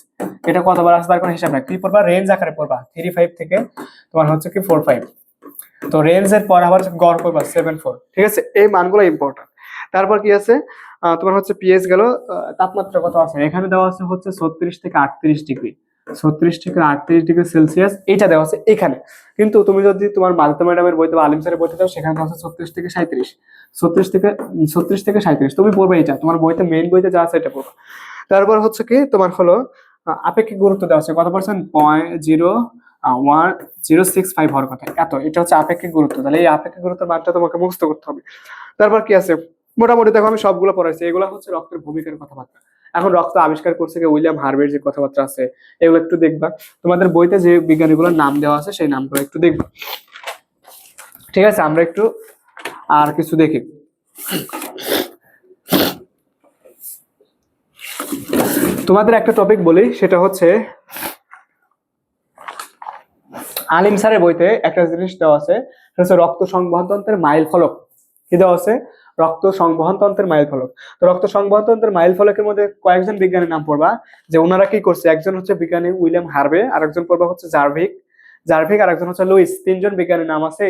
এটা কতবার আসবে তার কোনো হিসাব নাই। কি পড়বা? রেঞ্জ আকারে পড়বা, 3.5 থেকে তোমার হচ্ছে কি 4.5। তো রেঞ্জের পর আবার গড় করবা 7.4, ঠিক আছে? এই মানগুলো ইম্পর্টেন্ট। তারপর কি আছে? তোমার হচ্ছে পিএইচ গেল। তাপমাত্রা কত আছে এখানে দেওয়া আছে হচ্ছে 36 থেকে 38 ডিগ্রি, 36 থেকে 38 ডিগ্রি সেলসিয়াস এটা দেওয়া আছে এখানে। কিন্তু তুমি যদি তোমার মালতা ম্যাডামের বইতে বা আলিম স্যারের বইতে দাও, সেখানে দেওয়া আছে 36 থেকে 37, 36 থেকে 37। তুমি পড়বে এটা, তোমার বইতে মেইন বইতে যা আছে এটা পড়বে। তারপর হচ্ছে কি তোমার হলো আপেক্ষিক গুরুত্ব দেওয়া আছে কত পার্সেন্ট, 0.1065 হওয়ার কথা, এত। এটা হচ্ছে আপেক্ষিক গুরুত্ব। তাহলে এই আপেক্ষিক গুরুত্বের মানটা তোমাকে মুখস্থ করতে হবে। তারপর কি আছে? মোটামুটি দেখো আমি সবগুলো পড়াইছি, এগুলো হচ্ছে রক্তের ভূমিকার কথাবার্তা। এখন রক্ত আবিষ্কার করছে কি উইলিয়াম হার্ভের যে কথাবার্তা আছে এগুলো একটু দেখবা। তোমাদের বইতে যে বিজ্ঞানীগুলোর নাম দেওয়া আছে সেই নামগুলো একটু দেখবা, ঠিক আছে? আমরা একটু আর কিছু দেখি। তোমাদের একটা টপিক বলি, সেটা হচ্ছে আলিম স্যারের বইতে একটা জিনিস দেওয়া আছে, সেটা হচ্ছে রক্ত সংবহন তন্ত্রের মাইল ফলক। কি দেওয়া আছে? রক্ত সংবহন তন্ত্রের মাইল ফলক। তো রক্ত সংবহন তন্ত্রের মাইল ফলকের মধ্যে কয়েকজন বিজ্ঞানীর নাম পড়বা, যে ওনারা কি করছে। একজন হচ্ছে বিজ্ঞানী উইলিয়াম হার্ভে, আর একজন পড়বা হচ্ছে জার্ভিক আর একজন হচ্ছে লুইস। তিনজন বিজ্ঞানীর নাম আছে,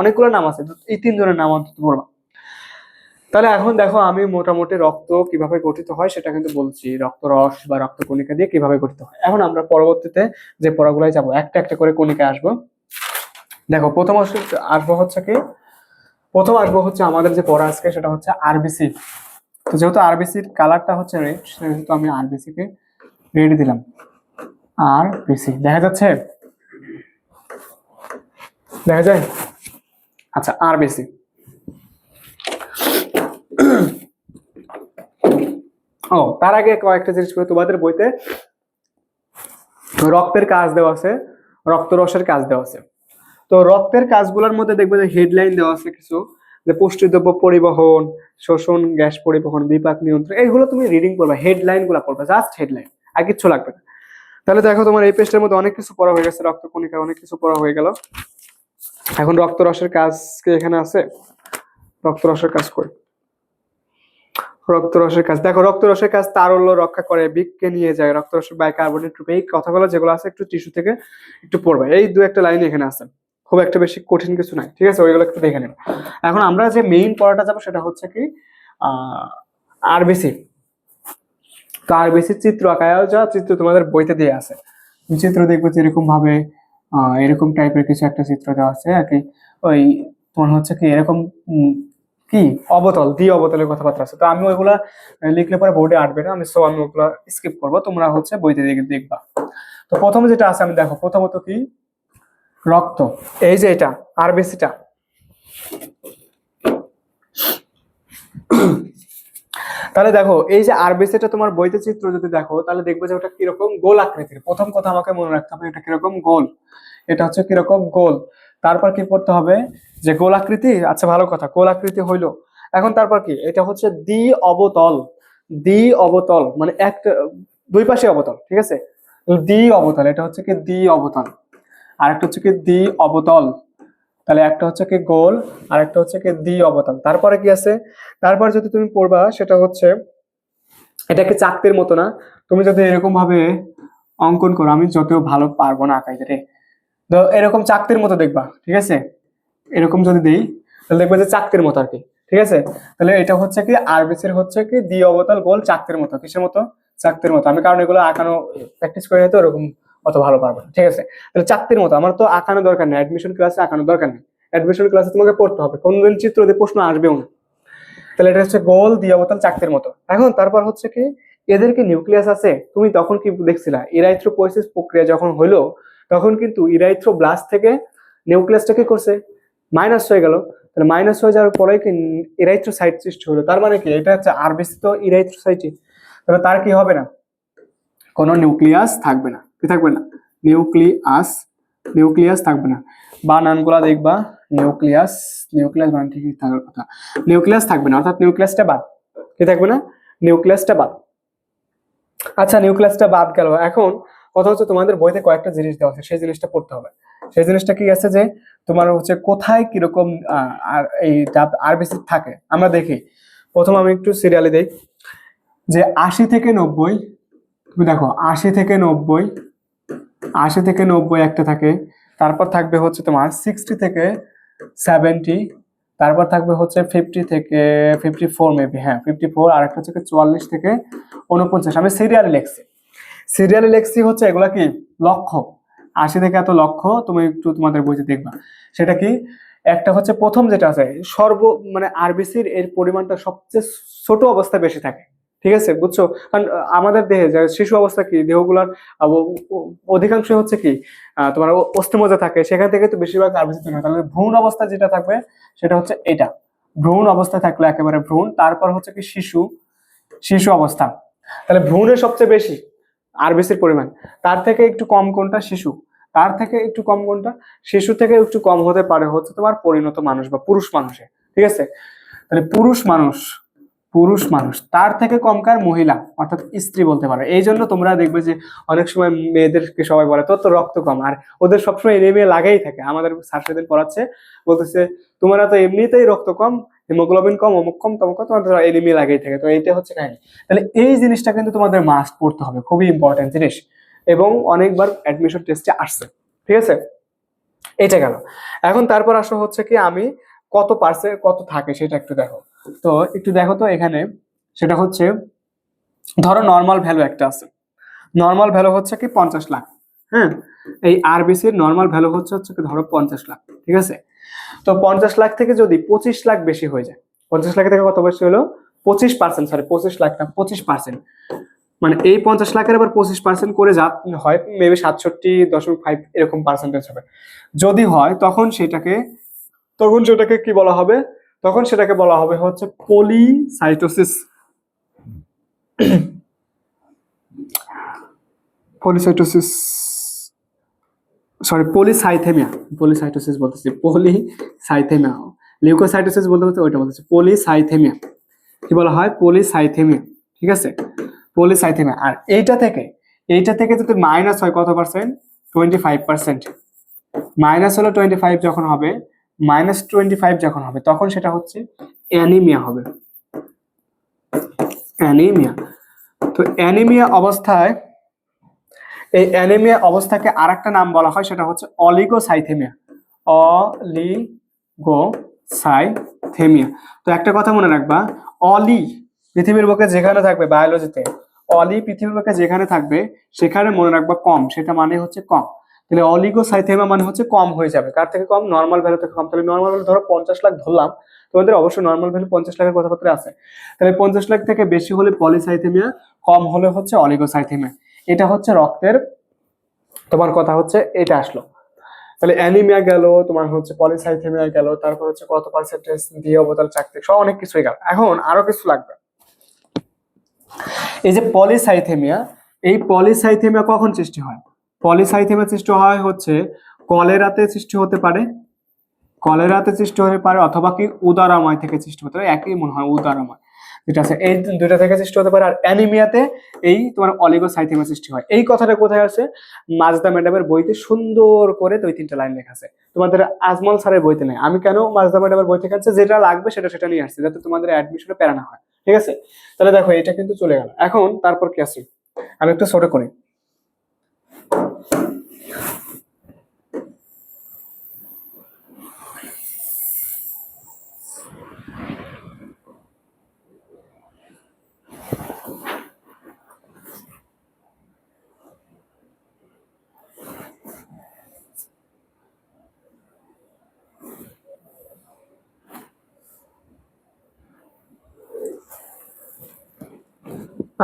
অনেকগুলো নাম আছে, এই তিনজনের নাম অন্তত পড়বা। তাহলে এখন দেখো আমি মোটামুটি রক্ত কিভাবে গঠিত হয় সেটা কিন্তু বলছি, রক্ত রস বা রক্ত কণিকা দিয়ে কিভাবে গঠিত হয়। এখন আমরা পরবর্তীতে যে পড়াগুলোয় যাবো, একটা একটা করে কণিকা আসবো। দেখো প্রথম আসবো হচ্ছে আমাদের যে পড়া আজকে সেটা হচ্ছে আরবিসি। তো যেহেতু আরবিসির কালারটা হচ্ছে রেড, সেহেতু আমি আরবিসি কে রেড দিলাম। আরবিসি দেখা যাচ্ছে? দেখা যায়? আচ্ছা, আরবিসি। ও তার আগে কয়েকটা জিনিস করে, তোমাদের বইতে রক্তের কাজ দেওয়া আছে, রক্তরসের কাজ দেওয়া আছে। তো রক্তের কাজগুলোর মধ্যে দেখবে যে হেডলাইন দেওয়া আছে কিছু, যে পুষ্টিদ্রব্য পরিবহন, শোষণ, গ্যাস পরিবহন, বিপাক নিয়ন্ত্রণ, এইগুলো তুমি রিডিং করবা, হেডলাইন গুলা পড়বা, জাস্ট হেডলাইন, আর কিচ্ছু লাগবে না। তাহলে দেখো তোমার এই পেজটার মধ্যে অনেক কিছু পড়া হয়ে গেছে, রক্তকণিকার অনেক কিছু পড়া হয়ে গেল। এখন রক্তরসের কাজ কি এখানে আছে? রক্তরসের কাজ কই? রক্তরসের কাজ দেখো, রক্তরসের কাজ তারল্য রক্ষা করে, বিককে নিয়ে যায়, রক্তরসের বাইকার্বনেট রূপে, এই কথাগুলো যেগুলো আছে একটু টিস্যু থেকে একটু পড়বে, এই দু একটা লাইন এখানে আছে, খুব একটা বেশি কঠিন কিছু নাই, ঠিক আছে? ওইগুলো একটু দেখে নেব। এখন আমরা যে মেইন পড়াটা যাবো সেটা হচ্ছে কি আরবিসি। তো আরবিসির চিত্র আঁকায়, যা চিত্র তোমাদের বইতে দিয়ে আছে, চিত্র দেখবো যে এরকম ভাবে এরকম টাইপের কিছু একটা চিত্র দেওয়া আছে আর কি। ওই তোমার হচ্ছে কি এরকম কি অবতল, দ্বি অবতলের কথাবার্তা আছে, তো আমি ওইগুলা লিখলে পরে বোর্ডে আঁটবে না, আমি ওগুলা স্কিপ করবো, তোমরা হচ্ছে বইতে দেখবা। তো প্রথমে যেটা আছে আমি দেখো, প্রথমত কি রক্ত, এই যে এটা আরবিসিটা, তাহলে দেখো এই যে আরবিসিটা তোমার বইতে চিত্র যদি দেখো তাহলে দেখবে যে ওটা কিরকম গোল আকৃতির। প্রথম কথা আমাকে মনে রাখতে হবে এটা কিরকম গোল, এটা হচ্ছে কিরকম গোল। তারপর কি করতে হবে যে গোল আকৃতি, আচ্ছা ভালো কথা, গোল আকৃতি হইলো। এখন তারপর কি, এটা হচ্ছে দ্বি অবতল, দ্বি অবতল মানে একটা দুই পাশে অবতল, ঠিক আছে? দ্বি অবতল, এটা হচ্ছে কি দ্বি অবতল, আর একটা হচ্ছে কি দ্বি অবতল। তাহলে একটা হচ্ছে কি গোল আর একটা হচ্ছে কি দ্বি অবতল। তারপরে কি আছে, তারপর যদি তুমি পড়বা সেটা হচ্ছে এটাকে চাকতির মতো না, তুমি যদি এরকম ভাবে অঙ্কন করো, আমি যতও ভালো পারবো না আঁকাইতে রে, তো এরকম চাকতির মতো দেখবা, ঠিক আছে? এরকম যদি দেই তাহলে দেখবে যে চাকতির মতো আর কি, ঠিক আছে? তাহলে এটা হচ্ছে কি আরবিসির হচ্ছে কি দ্বি অবতল গোল চাকতির মতো, কিসের মতো? চাকতির মতো। আমি কারণ এগুলো আঁকানো প্র্যাকটিস করে তো এরকম অত ভালো পারবো না, ঠিক আছে? তাহলে চাকতির মতো, আমার তো আঁকানো দরকার নেই, অ্যাডমিশন ক্লাসে আঁকানো দরকার নেই, অ্যাডমিশন ক্লাসে তোমাকে পড়তে হবে, কোনদিন চিত্র দিয়ে প্রশ্ন আসবেও না। তাহলে এটা হচ্ছে গোল দ্বি অবতল চাকতির মতো। এখন তারপর হচ্ছে কি এদের কি নিউক্লিয়াস আছে? তুমি তখন কি দেখছিলা, ইরাইথ্রোপোয়েসিস প্রক্রিয়া যখন হলো তখন কিন্তু ইরাইথ্রোব্লাস্ট থেকে নিউক্লিয়াসটা কি করছে, মাইনাস হয়ে গেল। তাহলে মাইনাস হয়ে যাওয়ার পরে কি ইরাইথ্রোসাইট সৃষ্টি হলো, তার মানে কি এটা হচ্ছে আরবিসি তো ইরাইথ্রোসাইটই, তাহলে তার কি হবে না, কোনো নিউক্লিয়াস থাকবে না, কি থাকবে না? নিউক্লিয়াস, নিউক্লিয়াস থাকবে না। বানানগুলা দেখবা, নিউক্লিয়াস, নিউক্লিয়াস বানান ঠিকই থাকার কথা, নিউক্লিয়াস থাকবে না, অর্থাৎ নিউক্লিয়াসটা বাদ, কি থাকবে না? নিউক্লিয়াসটা বাদ। আচ্ছা নিউক্লিয়াসটা বাদ গেল, এখন কথা হচ্ছে তোমাদের বইতে কয়েকটা জিনিস দেওয়া আছে, সেই জিনিসটা পড়তে হবে। সেই জিনিসটা কি আছে যে তোমার হচ্ছে কোথায় কিরকম আর এই আরবিসি থাকে আমরা দেখি। প্রথম আমি একটু সিরিয়ালি দেই, যে 80 থেকে 90, তুমি দেখো 80 থেকে 90, 80 থেকে 90 একটা থাকে, তারপর থাকবে হচ্ছে তোমার 60 থেকে 70, তারপর থাকবে হচ্ছে 50 থেকে 54 মেবি, হ্যাঁ 54, আর একটা হচ্ছে 44 থেকে 49। আমি সিরিয়ালে লিখছি, সিরিয়ালে লিখছি হচ্ছে এগুলা কি লক্ষ্য, 80 থেকে এত লক্ষ্য, তুমি একটু তোমাদের বইতে দেখবা সেটা কি। একটা হচ্ছে প্রথম যেটা আছে মানে আরবিসির এর পরিমাণটা সবচেয়ে ছোট অবস্থায় বেশি থাকে, ঠিক আছে বুঝছো? কারণ আমাদের দেহে যে শিশু অবস্থা কি দেহগুলার অধিকাংশ হচ্ছে কি তোমার অস্থিমজ্জা থাকে, সেখান থেকে তো বেশিরভাগ আরবিসি তৈরি হয়। তাহলে ভ্রূণ অবস্থা যেটা থাকবে সেটা হচ্ছে এটা, ভ্রূণ অবস্থায় থাকলে একেবারে ভ্রূণ, তারপর হচ্ছে কি শিশু, শিশু অবস্থা। তাহলে ভ্রূণের সবচেয়ে বেশি আরবিসির পরিমাণ, তার থেকে একটু কম কোনটা? শিশু। তার থেকে একটু কম কোনটা? শিশু থেকে একটু কম হতে পারে হচ্ছে তোমার পরিণত মানুষ বা পুরুষ মানুষে, ঠিক আছে? তাহলে পুরুষ মানুষ, পুরুষ মানুষ, তার থেকে কম কার? মহিলা, অর্থাৎ স্ত্রী বলতে পারো। এই জন্য তোমরা দেখবে যে অনেক সময় মেয়েদেরকে সবাই বলে তোর তো রক্ত কম, আর ওদের সবসময় এনিমিয়া লাগাই থাকে। আমাদের স্যার সেদিন পড়াচ্ছে, বলতেছে তোমরা তো এমনিতেই রক্ত কম, হিমোগ্লোবিন কম, অমুক কম তমুক কম, তোমাদের এনিমিয়া লাগাই থাকে। তো এইটা হচ্ছে কাহিনী। তাহলে এই জিনিসটা কিন্তু তোমাদের মাস্ট পড়তে হবে, খুবই ইম্পর্টেন্ট জিনিস, এবং অনেকবার অ্যাডমিশন টেস্টে আসছে, ঠিক আছে? এটা গেল। এখন তারপর আসো হচ্ছে কি আমি কত পার্সেন্ট কত থাকে সেটা একটু দেখো। তো একটু দেখো তো এখানে, সেটা হচ্ছে ধরো নর্মাল ভ্যালু একটা আছে, নর্মাল ভ্যালু হচ্ছে কি 50 লাখ, হ্যাঁ? এই আরবিসির নর্মাল ভ্যালু হচ্ছে হচ্ছে কি ধরো 50 লাখ, ঠিক আছে? তো 50 লাখ থেকে যদি 25 লাখ বেশি হয়ে যায়, 50 লাখ থেকে কত বেশি হলো? 25%, সরি 25 লাখ না 25%, মানে এই 50 লাখের আবার 25% করে যা হয় মেবি 67.5 এরকম পার্সেন্টেজ হবে। যদি হয় তখন সেটাকে, তখন সেটাকে কি বলা হবে? তখন সেটাকে বলা হবে হচ্ছে পলিসাইটোসিস, পলিসাইটোসিস, সরি পলিসাইথেমিয়া, পলিসাইটোসিস বলতেছি, পলিসাইথেমিয়া, লিউকোসাইটোসিস বলতে হচ্ছে ওইটা বলতেছে পলিসাইথেমিয়া। কি বলা হয়? পলিসাইথেমিয়া। ঠিক আছে, পলিসাইথেমিয়া। আর এইটা থেকে যদি মাইনাস হয় কত পার্সেন্ট? 25%। মাইনাস হলো 25 যখন হবে, -25 যখন হবে তখন সেটা হচ্ছে অ্যানিমিয়া হবে, অ্যানিমিয়া। তো অ্যানিমিয়া অবস্থায়, এই অ্যানিমিয়া অবস্থাকে আরেকটা নাম বলা হয়, সেটা হচ্ছে অলিগোসাইথেমিয়া। অলিগোসাইথেমিয়া। তো একটা কথা মনে রাখবা, অলি পৃথিবীর বুকে যেখানে থাকবে বায়োলজিতে, অলি পৃথিবীর বুকে যেখানে থাকবে সেখানে মনে রাখবা কম, সেটা মানে হচ্ছে কম। তাহলে অলিগোসাইথেমিয়া মানে হচ্ছে কম হয়ে যাবে। কার থেকে কম? নর্মাল ভ্যালু থেকে কম। তাহলে নর্মাল ভ্যালু ধরো 50 লাখ ধরলাম, তোমাদের অবশ্যই নর্মাল ভ্যালু 50 লাখের কথাবার্তা আছে। তাহলে 50 লাখ থেকে বেশি হলে পলিসাইথেমিয়া, কম হলে হচ্ছে অলিগোসাইথেমিয়া। এটা হচ্ছে রক্তের, তোমার কথা হচ্ছে এটা আসলো। তাহলে অ্যানিমিয়া গেল, তোমার হচ্ছে পলিসাইথেমিয়া গেল, তারপর হচ্ছে কত পার্সেন্টেজ দিয়ে অবতাল চাকতি, সব অনেক কিছুই গেল। এখন আরো কিছু লাগবে। এই যে পলিসাইথেমিয়া, এই পলিসাইথেমিয়া কখন সৃষ্টি হয়? পলিসাইথেমিয়া সৃষ্টি হয় হচ্ছে কলেরাতে সৃষ্টি হতে পারে, কলেরাতে সৃষ্টি হতে পারে, অথবা কি উদারাময় থেকে সৃষ্টি হতে পারে, একই মনে হয় উদারাময় যেটা আছে, এই দুইটা থেকে সৃষ্টি হতে পারে। আর অ্যানিমিয়াতে এই তোমার অলিগোসাইথেমিয়া সৃষ্টি হয়। এই কথাটা কোথায় আছে? মাজদা ম্যাডামের বইতে সুন্দর করে 2-3টা লাইন লেখা আছে, তোমাদের আজমল স্যারের বইতে নেই। আমি কেন মাজদা ম্যাডামের বই থেকে আনছি, যেটা লাগবে সেটা নিয়ে আসছি, যাতে তোমাদের অ্যাডমিশনে প্যারা না হয়। ঠিক আছে, তাহলে দেখো এটা কিন্তু চলে গেল। এখন তারপর কি আছে, আমি একটু ছোট করি।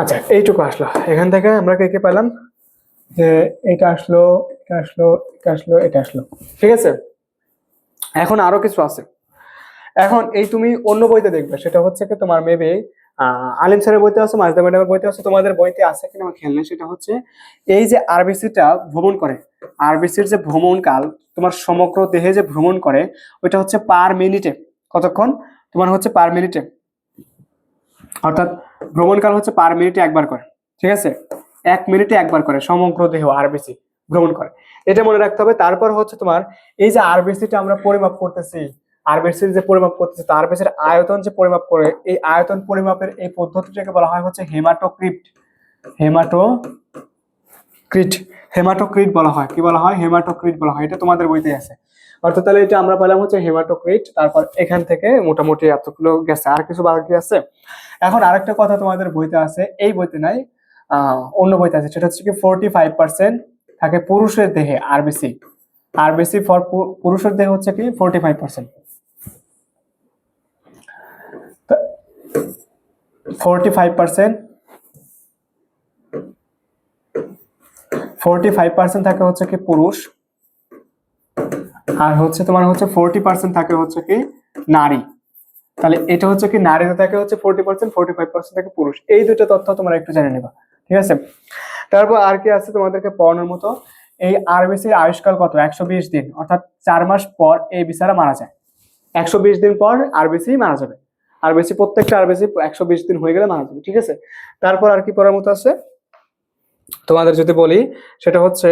আচ্ছা, এইটুকু আসলো। এখান থেকে আমরা কে কে পেলাম? যে এটা আসলো, এটা আসলো, এটা আসলো, এটা আসলো। ঠিক আছে, এখন আরো কিছু আছে। এখন এই তুমি অন্য বইতে দেখবে, সেটা হচ্ছে কি তোমার মেবি আলিম স্যারের বইতে আছে, মাজদা ম্যাডামের বইতে আছে, তোমাদের বইতে আছে কিনা আমার খেয়াল নেই। সেটা হচ্ছে এই যে আরবিসিটা ভ্রমণ করে, আরবিসির যে ভ্রমণ কাল, তোমার সমগ্র দেহে যে ভ্রমণ করে, ওইটা হচ্ছে পার মিনিটে কতক্ষণ? তোমার হচ্ছে পার মিনিটে, অর্থাৎ ভ্রমণকাল হচ্ছে পার মিনিটে একবার করে। ঠিক আছে, 1 মিনিটে একবার করে সমগ্র দেহ আরবিসি ভ্রমণ করে, এটা মনে রাখতে হবে। তারপর হচ্ছে তোমার এই যে আরবিসিটা আমরা পরিমাপ করতেছি, আরবিসির যে পরিমাপ করতেছি, তো আরবিসির আয়তন যে পরিমাপ করে, এই আয়তন পরিমাপের এই পদ্ধতিটাকে বলা হয় হচ্ছে হেমাটোক্রিট। হেমাটোক্রিট, হেমাটোক্রিট বলা হয়। কি বলা হয়? হেমাটোক্রিট বলা হয়। এটা তোমাদের বইতে আছে। অর্থাৎ তাহলে এটা আমরা পেলাম হচ্ছে হেমাটোক্রিট। তারপর এখান থেকে মোটামুটি এতগুলো গেছে, আর কিছু বাকি আছে। এখন আরেকটা কথা তোমাদের বইতে আছে, এই বইতে নাই, অন্য বইতে আছে, সেটা হচ্ছে কি 45% থাকে পুরুষের দেহে আরবিসি। আরবিসি ফর পুরুষের দেহে হচ্ছে কি 45%। 45% 45% থাকে হচ্ছে কি পুরুষ, আর হচ্ছে তোমার হচ্ছে 40% থাকে হচ্ছে কি নারী। তাহলে এটা হচ্ছে কি নারীতে থাকে হচ্ছে 40%, 45% থাকে পুরুষ। এই দুটো তথ্য তোমরা একটু জেনে নেবা। ঠিক আছে, তারপর আর কি আছে তোমাদেরকে পড়ানোর মতো? এই আরবিসির আয়ুষ্কাল কত? 120 দিন, অর্থাৎ 4 মাস পর এই বিচারা মারা যায়। 120 দিন পর আরবিসি মারা যাবে। আরবিসি, প্রত্যেকটা আরবিসি 120 দিন হয়ে গেলে মারা যাবে। ঠিক আছে, তারপর আর কি পড়ার মতো আছে তোমাদের যদি বলি, সেটা হচ্ছে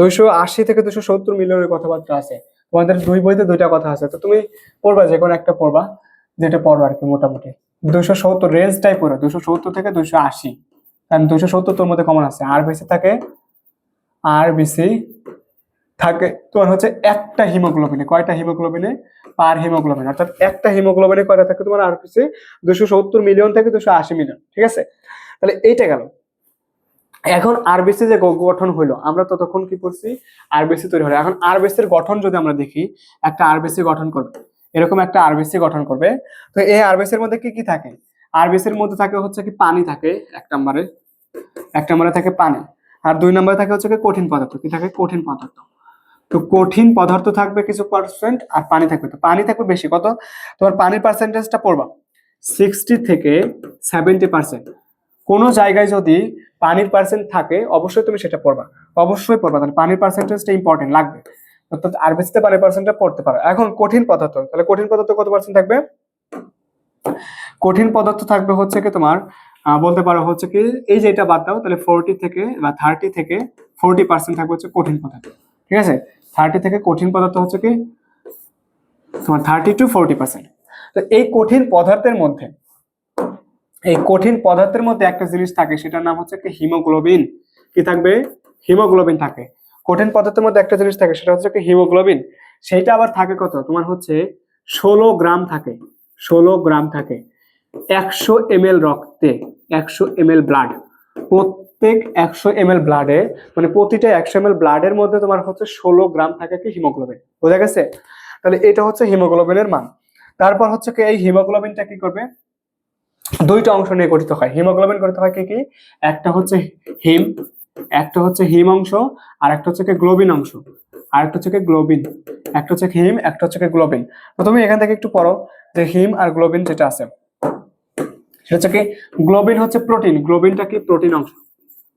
280 থেকে 270 মিলিয়নের কথাবার্তা আছে। তোমাদের দুই বইতে দুইটা কথা আছে, তো তুমি পড়বা, যে কোনো একটা পড়বা, যেটা পড়বা আর কি। মোটামুটি 270 রেঞ্জটাই পড়ো, 270 থেকে 280, কারণ 270 তোর মধ্যে কমন আছে। আরবিসি থাকে তোমার হচ্ছে একটা হিমোগ্লোবিনে, কয়টা হিমোগ্লোবিনে? পার হিমোগ্লোবিন, অর্থাৎ একটা হিমোগ্লোবিনে কয়টা থাকে তোমার আরবিসি? 270 মিলিয়ন থেকে 280 মিলিয়ন। ঠিক আছে, তাহলে এইটা গেল। এখন আরবিসি যে গঠন হইলো, আমরা ততক্ষণ কি করছি? আরবিসি তৈরি হলো। এখন আরবিসির গঠন যদি আমরা দেখি, একটা আরবিসি গঠন করবে, এরকম একটা আরবিসি গঠন করবে। তো এই আরবিসির মধ্যে কি কি থাকে? আরবিসির মধ্যে থাকে হচ্ছে কি পানি থাকে, এক নম্বরে থাকে পানি, আর 2 নম্বরে থাকে হচ্ছে কি কঠিন পদার্থ। কি থাকে? কঠিন পদার্থ। তো কঠিন পদার্থ থাকবে কিছু পার্সেন্ট, আর পানি থাকবে। তো পানি থাকবে বেশি, কত? তোমার পানির পার্সেন্টেজটা পড়বা 60 থেকে 70%। কোনো জায়গায় যদি পানির পার্সেন্ট থাকে অবশ্যই তুমি সেটা পড়বা, অবশ্যই পড়বা। তাহলে পানির পার্সেন্টেজটা ইম্পর্টেন্ট লাগবে। অর্থাৎ আরবিসিতে পানির পার্সেন্টটা পড়তে পারো। এখন কঠিন পদার্থ, তাহলে কঠিন পদার্থ কত পার্সেন্ট থাকবে? কঠিন পদার্থ থাকবে হচ্ছে কি তোমার বলতে পারো হচ্ছে কি, এই যে এটা বাদ দাও, তাহলে 40 থেকে বা 30 থেকে 40% থাকবে হচ্ছে কঠিন পদার্থ। ঠিক আছে, 30 থেকে কঠিন পদার্থ হচ্ছে কি তোমার 30 to 40%। তো এই কঠিন পদার্থের মধ্যে একটা জিনিস থাকে, সেটার নাম হচ্ছে কি হিমোগ্লোবিন। কি থাকবে? হিমোগ্লোবিন থাকে। কঠিন পদার্থের মধ্যে একটা জিনিস থাকে, সেটা হচ্ছে কি হিমোগ্লোবিন। সেইটা আবার থাকে কত তোমার হচ্ছে 16 গ্রাম থাকে। 16 গ্রাম থাকে 100 ml রক্তে, 100 ml ব্লাড। প্রত্যেক 100 ml ব্লাডে, মানে প্রতিটা 100 ml ব্লাডের মধ্যে তোমার হচ্ছে 16 গ্রাম থাকে কি হিমোগ্লোবিন। বোঝা গেছে? তাহলে এটা হচ্ছে হিমোগ্লোবিনের মান। তারপর হচ্ছে কি এই হিমোগ্লোবিনটা কি করবে, দুইটা অংশ নিয়ে গঠিত হয়। হিমোগ্লোবিন গঠিত হয় কি কি, একটা হচ্ছে হিম, একটা হচ্ছে হিম অংশ, আর একটা হচ্ছে কি গ্লোবিন অংশ, আর একটা হচ্ছে কি গ্লোবিন। একটা হচ্ছে হিম, একটা হচ্ছে কি গ্লোবিন। তো তুমি এখান থেকে একটু পড়ো যে হিম আর গ্লোবিন যেটা আছে সেটা হচ্ছে কি, গ্লোবিন হচ্ছে প্রোটিন, গ্লোবিনটা কি প্রোটিন অংশ,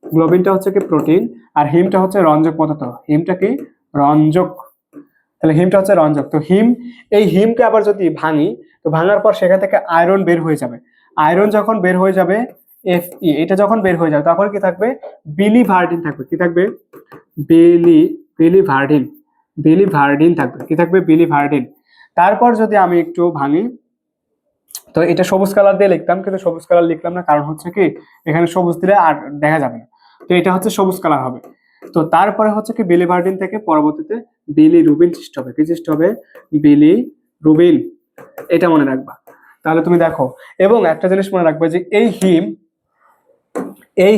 গ্লোবিনটা হচ্ছে কি প্রোটিন, আর হিমটা হচ্ছে রঞ্জক পদার্থ, হিমটা কি রঞ্জক। তাহলে হিমটা হচ্ছে রঞ্জক। তো এই হিমকে আবার যদি ভাঙি, তো ভাঙার পর সেখান থেকে আয়রন বের হয়ে যাবে। আয়রন যখন বের হয়ে যাবে, এটা যখন বের হয়ে যাবে, তখন কি থাকবে, বিলিভার্ডিন থাকবে। কি থাকবে? বিলিভার্ডিন, বিলিভার্ডিন থাকবে। কি থাকবে? বিলিভার্ডিন। তারপর যদি আমি একটু ভাঙি, তো এটা সবুজ কালার দিয়ে লিখতাম, কিন্তু সবুজ কালার লিখলাম না, কারণ হচ্ছে কি এখানে সবুজ দিলে আর দেখা যাবে না, তো এটা হচ্ছে সবুজ কালার হবে। তো তারপরে হচ্ছে কি বিলিভার্ডিন থেকে পরবর্তীতে বিলিরুবিন সৃষ্টি হবে। কি সৃষ্টি হবে? বিলিরুবিন। এটা মনে রাখবা। তাহলে তুমি দেখো, এবং একটা জিনিস মনে রাখবে যে এই হিম এই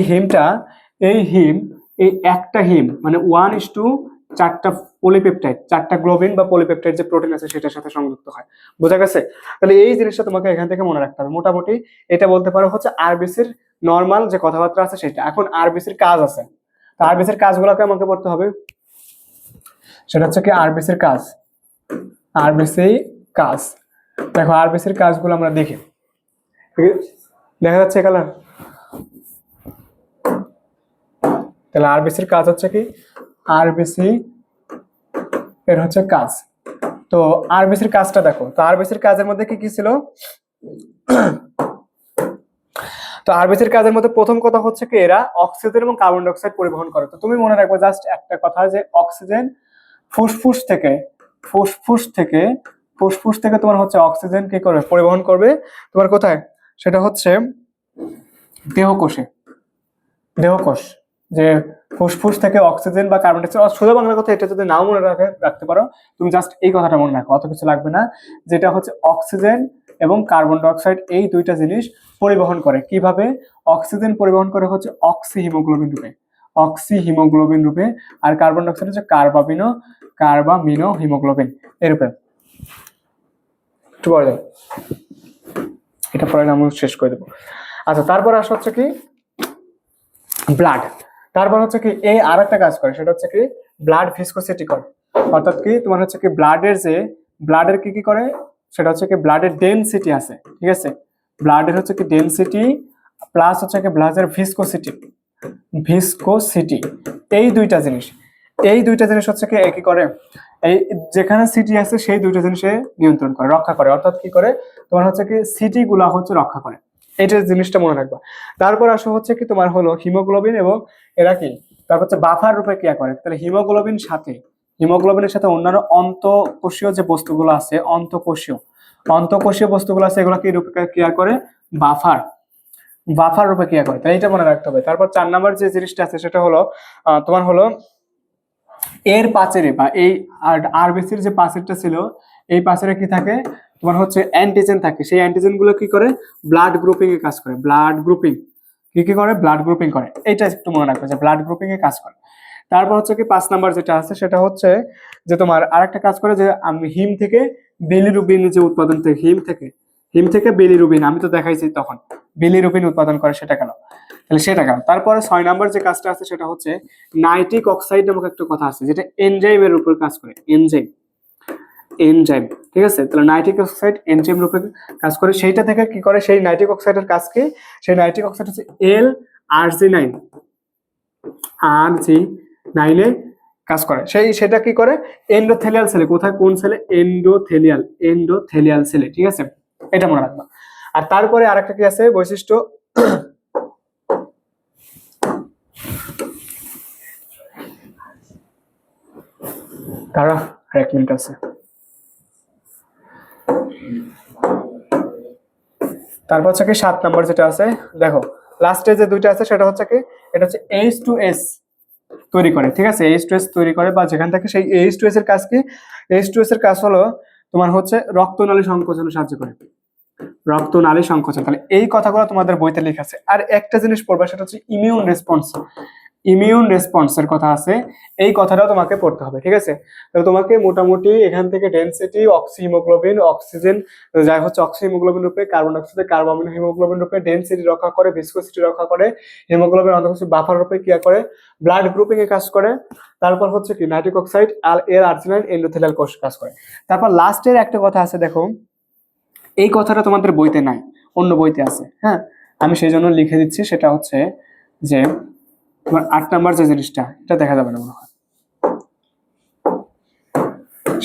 হিমটা, এই একটা হিম মানে 1:4টা পলিপেপটাইড, 4টা গ্লোবিন বা পলিপেপটাইড যে প্রোটিন আছে সেটার সাথে সংযুক্ত হয়। বোঝা গেছে? তাহলে এই জিনিসটা তোমাকে এখান থেকে মনে রাখতে হবে। মোটামুটি এটা বলতে পারো হচ্ছে আরবিসির নর্মাল যে কথাবার্তা আছে সেটা। এখন আরবিসির কাজ আছে, তো আরবিসির কাজগুলোকে আমাকে পড়তে হবে। সেটা হচ্ছে কি আরবিসির কাজ, আরবিসি কাজ। দেখো আরবিসির কাজগুলো আমরা দেখি, দেখা যাচ্ছে কালার। তাহলে আরবিসির কাজ হচ্ছে কি, আরবিসি এর হচ্ছে কাজ। তো আরবিসির কাজটা দেখো, তো আরবিসির কাজের মধ্যে কি কি ছিল। তো আরবিসির কাজের মধ্যে প্রথম কথা হচ্ছে কি, এরা অক্সিজেন এবং কার্বন ডাই অক্সাইড পরিবহন করে। তো তুমি মনে রাখবে জাস্ট একটা কথা, যে অক্সিজেন ফুসফুস থেকে ফুসফুস থেকে তোমার হচ্ছে অক্সিজেন কি করবে, পরিবহন করবে তোমার কোথায়, সেটা হচ্ছে দেহকোষে। দেহকোষ, যে ফুসফুস থেকে অক্সিজেন বা কার্বন ডাই অক্সাইড, সোজা বাংলা কথা, এটা যদি নাও মনে রাখতে পারো, তুমি জাস্ট এই কথাটা মনে রাখো, অত কিছু লাগবে না। যেটা হচ্ছে অক্সিজেন এবং কার্বন ডাই অক্সাইড এই দুইটা জিনিস পরিবহন করে। কিভাবে? অক্সিজেন পরিবহন করে হচ্ছে অক্সি হিমোগ্লোবিন রূপে, আর কার্বন ডাই অক্সাইড হচ্ছে কার্বামিনো হিমোগ্লোবিন এই রূপে। একটু পরে যাও, এটা পরে আমি শেষ করে দেবো। আচ্ছা, তারপর আসা হচ্ছে কি ব্লাড। তারপর হচ্ছে কি এই আর একটা কাজ করে, সেটা হচ্ছে কি ব্লাড ভিসকোসিটি করে। অর্থাৎ কি তোমার হচ্ছে কি ব্লাডের কি কি করে, সেটা হচ্ছে কি ব্লাডের ডেনসিটি আছে, ঠিক আছে, ব্লাডের হচ্ছে কি ডেনসিটি প্লাস হচ্ছে কি ব্লাডের ভিসকোসিটি, এই দুইটা জিনিস হচ্ছে কি একই করে। এই যেখানে সিটি আছে সেই দুইটা জিনিসে নিয়ন্ত্রণ করে, রক্ষা করে। অর্থাৎ কি করে, তোমার হচ্ছে কি সিটি গুলা হচ্ছে রক্ষা করে। এইটা জিনিসটা মনে রাখবা। তারপর আসো হচ্ছে কি তোমার হলো হিমোগ্লোবিন, এবং এরা কি তারপর হচ্ছে বাফার রূপে ক্রিয়া করে। তাহলে হিমোগ্লোবিনের সাথে অন্যান্য অন্তঃকোষীয় যে বস্তুগুলো আছে, অন্তঃকোষীয় বস্তুগুলো আছে, এগুলো কি রূপে ক্রিয়া করে, বাফার রূপে ক্রিয়া করে। তাই এটা মনে রাখতে হবে। তারপর 4 নাম্বার যে জিনিসটা আছে সেটা হলো তোমার হলো এর পাঁচেরে বা এই আরবিসির যে পাঁচেরটা ছিল, এই পাঁচেরে কি থাকে, তোমার হচ্ছে অ্যান্টিজেন থাকে। সেই অ্যান্টিজেন গুলো কি করে, ব্লাড গ্রুপিং এ কাজ করে। ব্লাড গ্রুপিং করে, ব্লাড গ্রুপিং করে। এইটা একটু মনে রাখবে যে ব্লাড গ্রুপিং এ কাজ করে। তারপর হচ্ছে কি 5 নাম্বার যেটা আছে সেটা হচ্ছে যে তোমার আরেকটা কাজ করে, যে আমি হিম থেকে বিলিরুবিন যে উৎপাদন, থেকে হিম থেকে বিলিরুবিন, আমি তো দেখাইছি তখন বিলিরুবিন উৎপাদন করে, সেটা গেল। তাহলে সেটা গেল। তারপরে 6 নাম্বার যে কাজটা আছে সেটা হচ্ছে নাইট্রিক অক্সাইড নামক একটা কথা আছে, যেটা এনজাইমের উপর কাজ করে। এনজাইম, ঠিক আছে। তাহলে নাইট্রিক অক্সাইড এনজাইম রূপে কাজ করে। সেইটা থেকে কি করে, সেই নাইট্রিক অক্সাইডের কাজ কি, সেই নাইট্রিক অক্সাইড হচ্ছে L-arginine এ কাজ করে। সেটা কি করে, এন্ডোথেলিয়াল সেলে, কোথায় কোন সেলে, এন্ডোথেলিয়াল সেলে, ঠিক আছে, এটা মনে রাখবা। আর তারপরে আরেকটা কি আছে বৈশিষ্ট্য, তারা এক মিনিট আছে। তারপর হচ্ছে কি 7 নম্বর যেটা আছে, দেখো লাস্টে যে দুইটা আছে সেটা হচ্ছে কি, এটা হচ্ছে H2S তৈরি করে, ঠিক আছে, H2S তৈরি করে, বা যেখান থেকে সেই H2S এর কাজ কি, H2S এর কাজ হলো তোমার হচ্ছে রক্তনালী সংকোচনে সাহায্য করে, রক্তনালী সংকোচন। তাহলে এই কথাগুলো তোমাদের বইতে লেখা আছে। আর একটা জিনিস পড়বা, সেটা হচ্ছে ইমিউন রেসপন্স, ইমিউন রেসপন্সের কথা আছে, এই কথাটাও তোমাকে পড়তে হবে, ঠিক আছে। তাহলে তোমাকে মোটামুটি এখান থেকে ডেনসিটি, অক্সিহিমোগ্লোবিন, অক্সিজেন যাই হচ্ছে অক্সিহিমোগ্লোবিন রূপে, কার্বন ডাইঅক্সাইড কার্বমিন হিমোগ্লোবিন রূপে, ডেনসিটি রক্ষা করে, ভিসকোসিটি রক্ষা করে, হিমোগ্লোবিন অন্তঃকোষীয় বাফার রূপে ক্রিয়া করে, ব্লাড গ্রুপিং এ কাজ করে, তারপর হচ্ছে কি নাইট্রিক অক্সাইড আর এর আর্জিনাইন এন্ডোথেলিয়াল কোষ কাজ করে। তারপর লাস্টের একটা কথা আছে, দেখো এই কথাটা তোমাদের বইতে নাই, অন্য বইতে আছে, হ্যাঁ, আমি সেই জন্য লিখে দিচ্ছি। সেটা হচ্ছে যে তোমার 8 নাম্বার যে জিনিসটা, এটা দেখা যাবে না মনে হয়,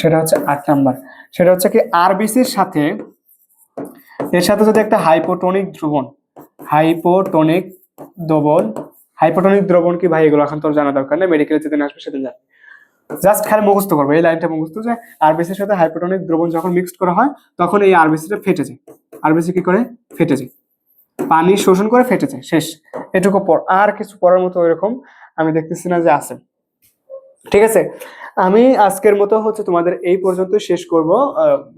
সেটা হচ্ছে 8 নাম্বার, সেটা হচ্ছে কি আরবিসির সাথে, এর সাথে যদি একটা হাইপোটনিক দ্রবণ, হাইপোটনিক দ্রবণ, হাইপোটনিক দ্রবণ কি ভাই, এগুলো এখন তোর জানা দরকার নেই, মেডিকেলে যেদিন আসবে সেদিন জান, জাস্ট খালি মুখস্থ করবে এই লাইনটা মুখস্থ, যে আরবিসির সাথে হাইপোটনিক দ্রবণ যখন মিক্সড করা হয় তখন এই আরবিসিটা ফেটে যায়, আরবিসি কি করে, ফেটে যায়, পানি শোষণ করে ফেটে যায়, শেষ, এটুকু পর আর কিছু পড়ার মতো এরকম আমি দেখতেছি না যে আছে, ঠিক আছে। আমি আজকের মতো হচ্ছে তোমাদের এই পর্যন্ত শেষ করব,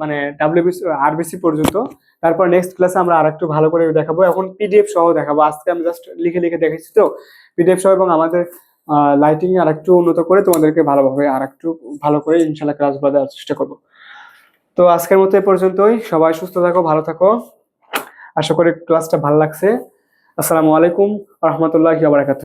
মানে ডাব্লিউবিসি আরবিসি পর্যন্ত। তারপর নেক্সট ক্লাসে আমরা আরেকটু ভালো করে দেখাবো, এখন পিডিএফ সহ দেখাবো, আজকে আমি জাস্ট লিখে লিখে দেখেছি তো, পিডিএফ সহ, এবং আমাদের লাইটিং আর একটু উন্নত করে তোমাদেরকে ভালোভাবে আর একটু ভালো করে ইনশাল্লাহ ক্লাসগুলো দেওয়ার চেষ্টা করবো। তো আজকের মতো এই পর্যন্তই, সবাই সুস্থ থাকো, ভালো থাকো, আশা করি ক্লাসটা ভালো লাগছে। আসসালামু আলাইকুম ওয়া রাহমাতুল্লাহি ওয়া বারাকাতুহু।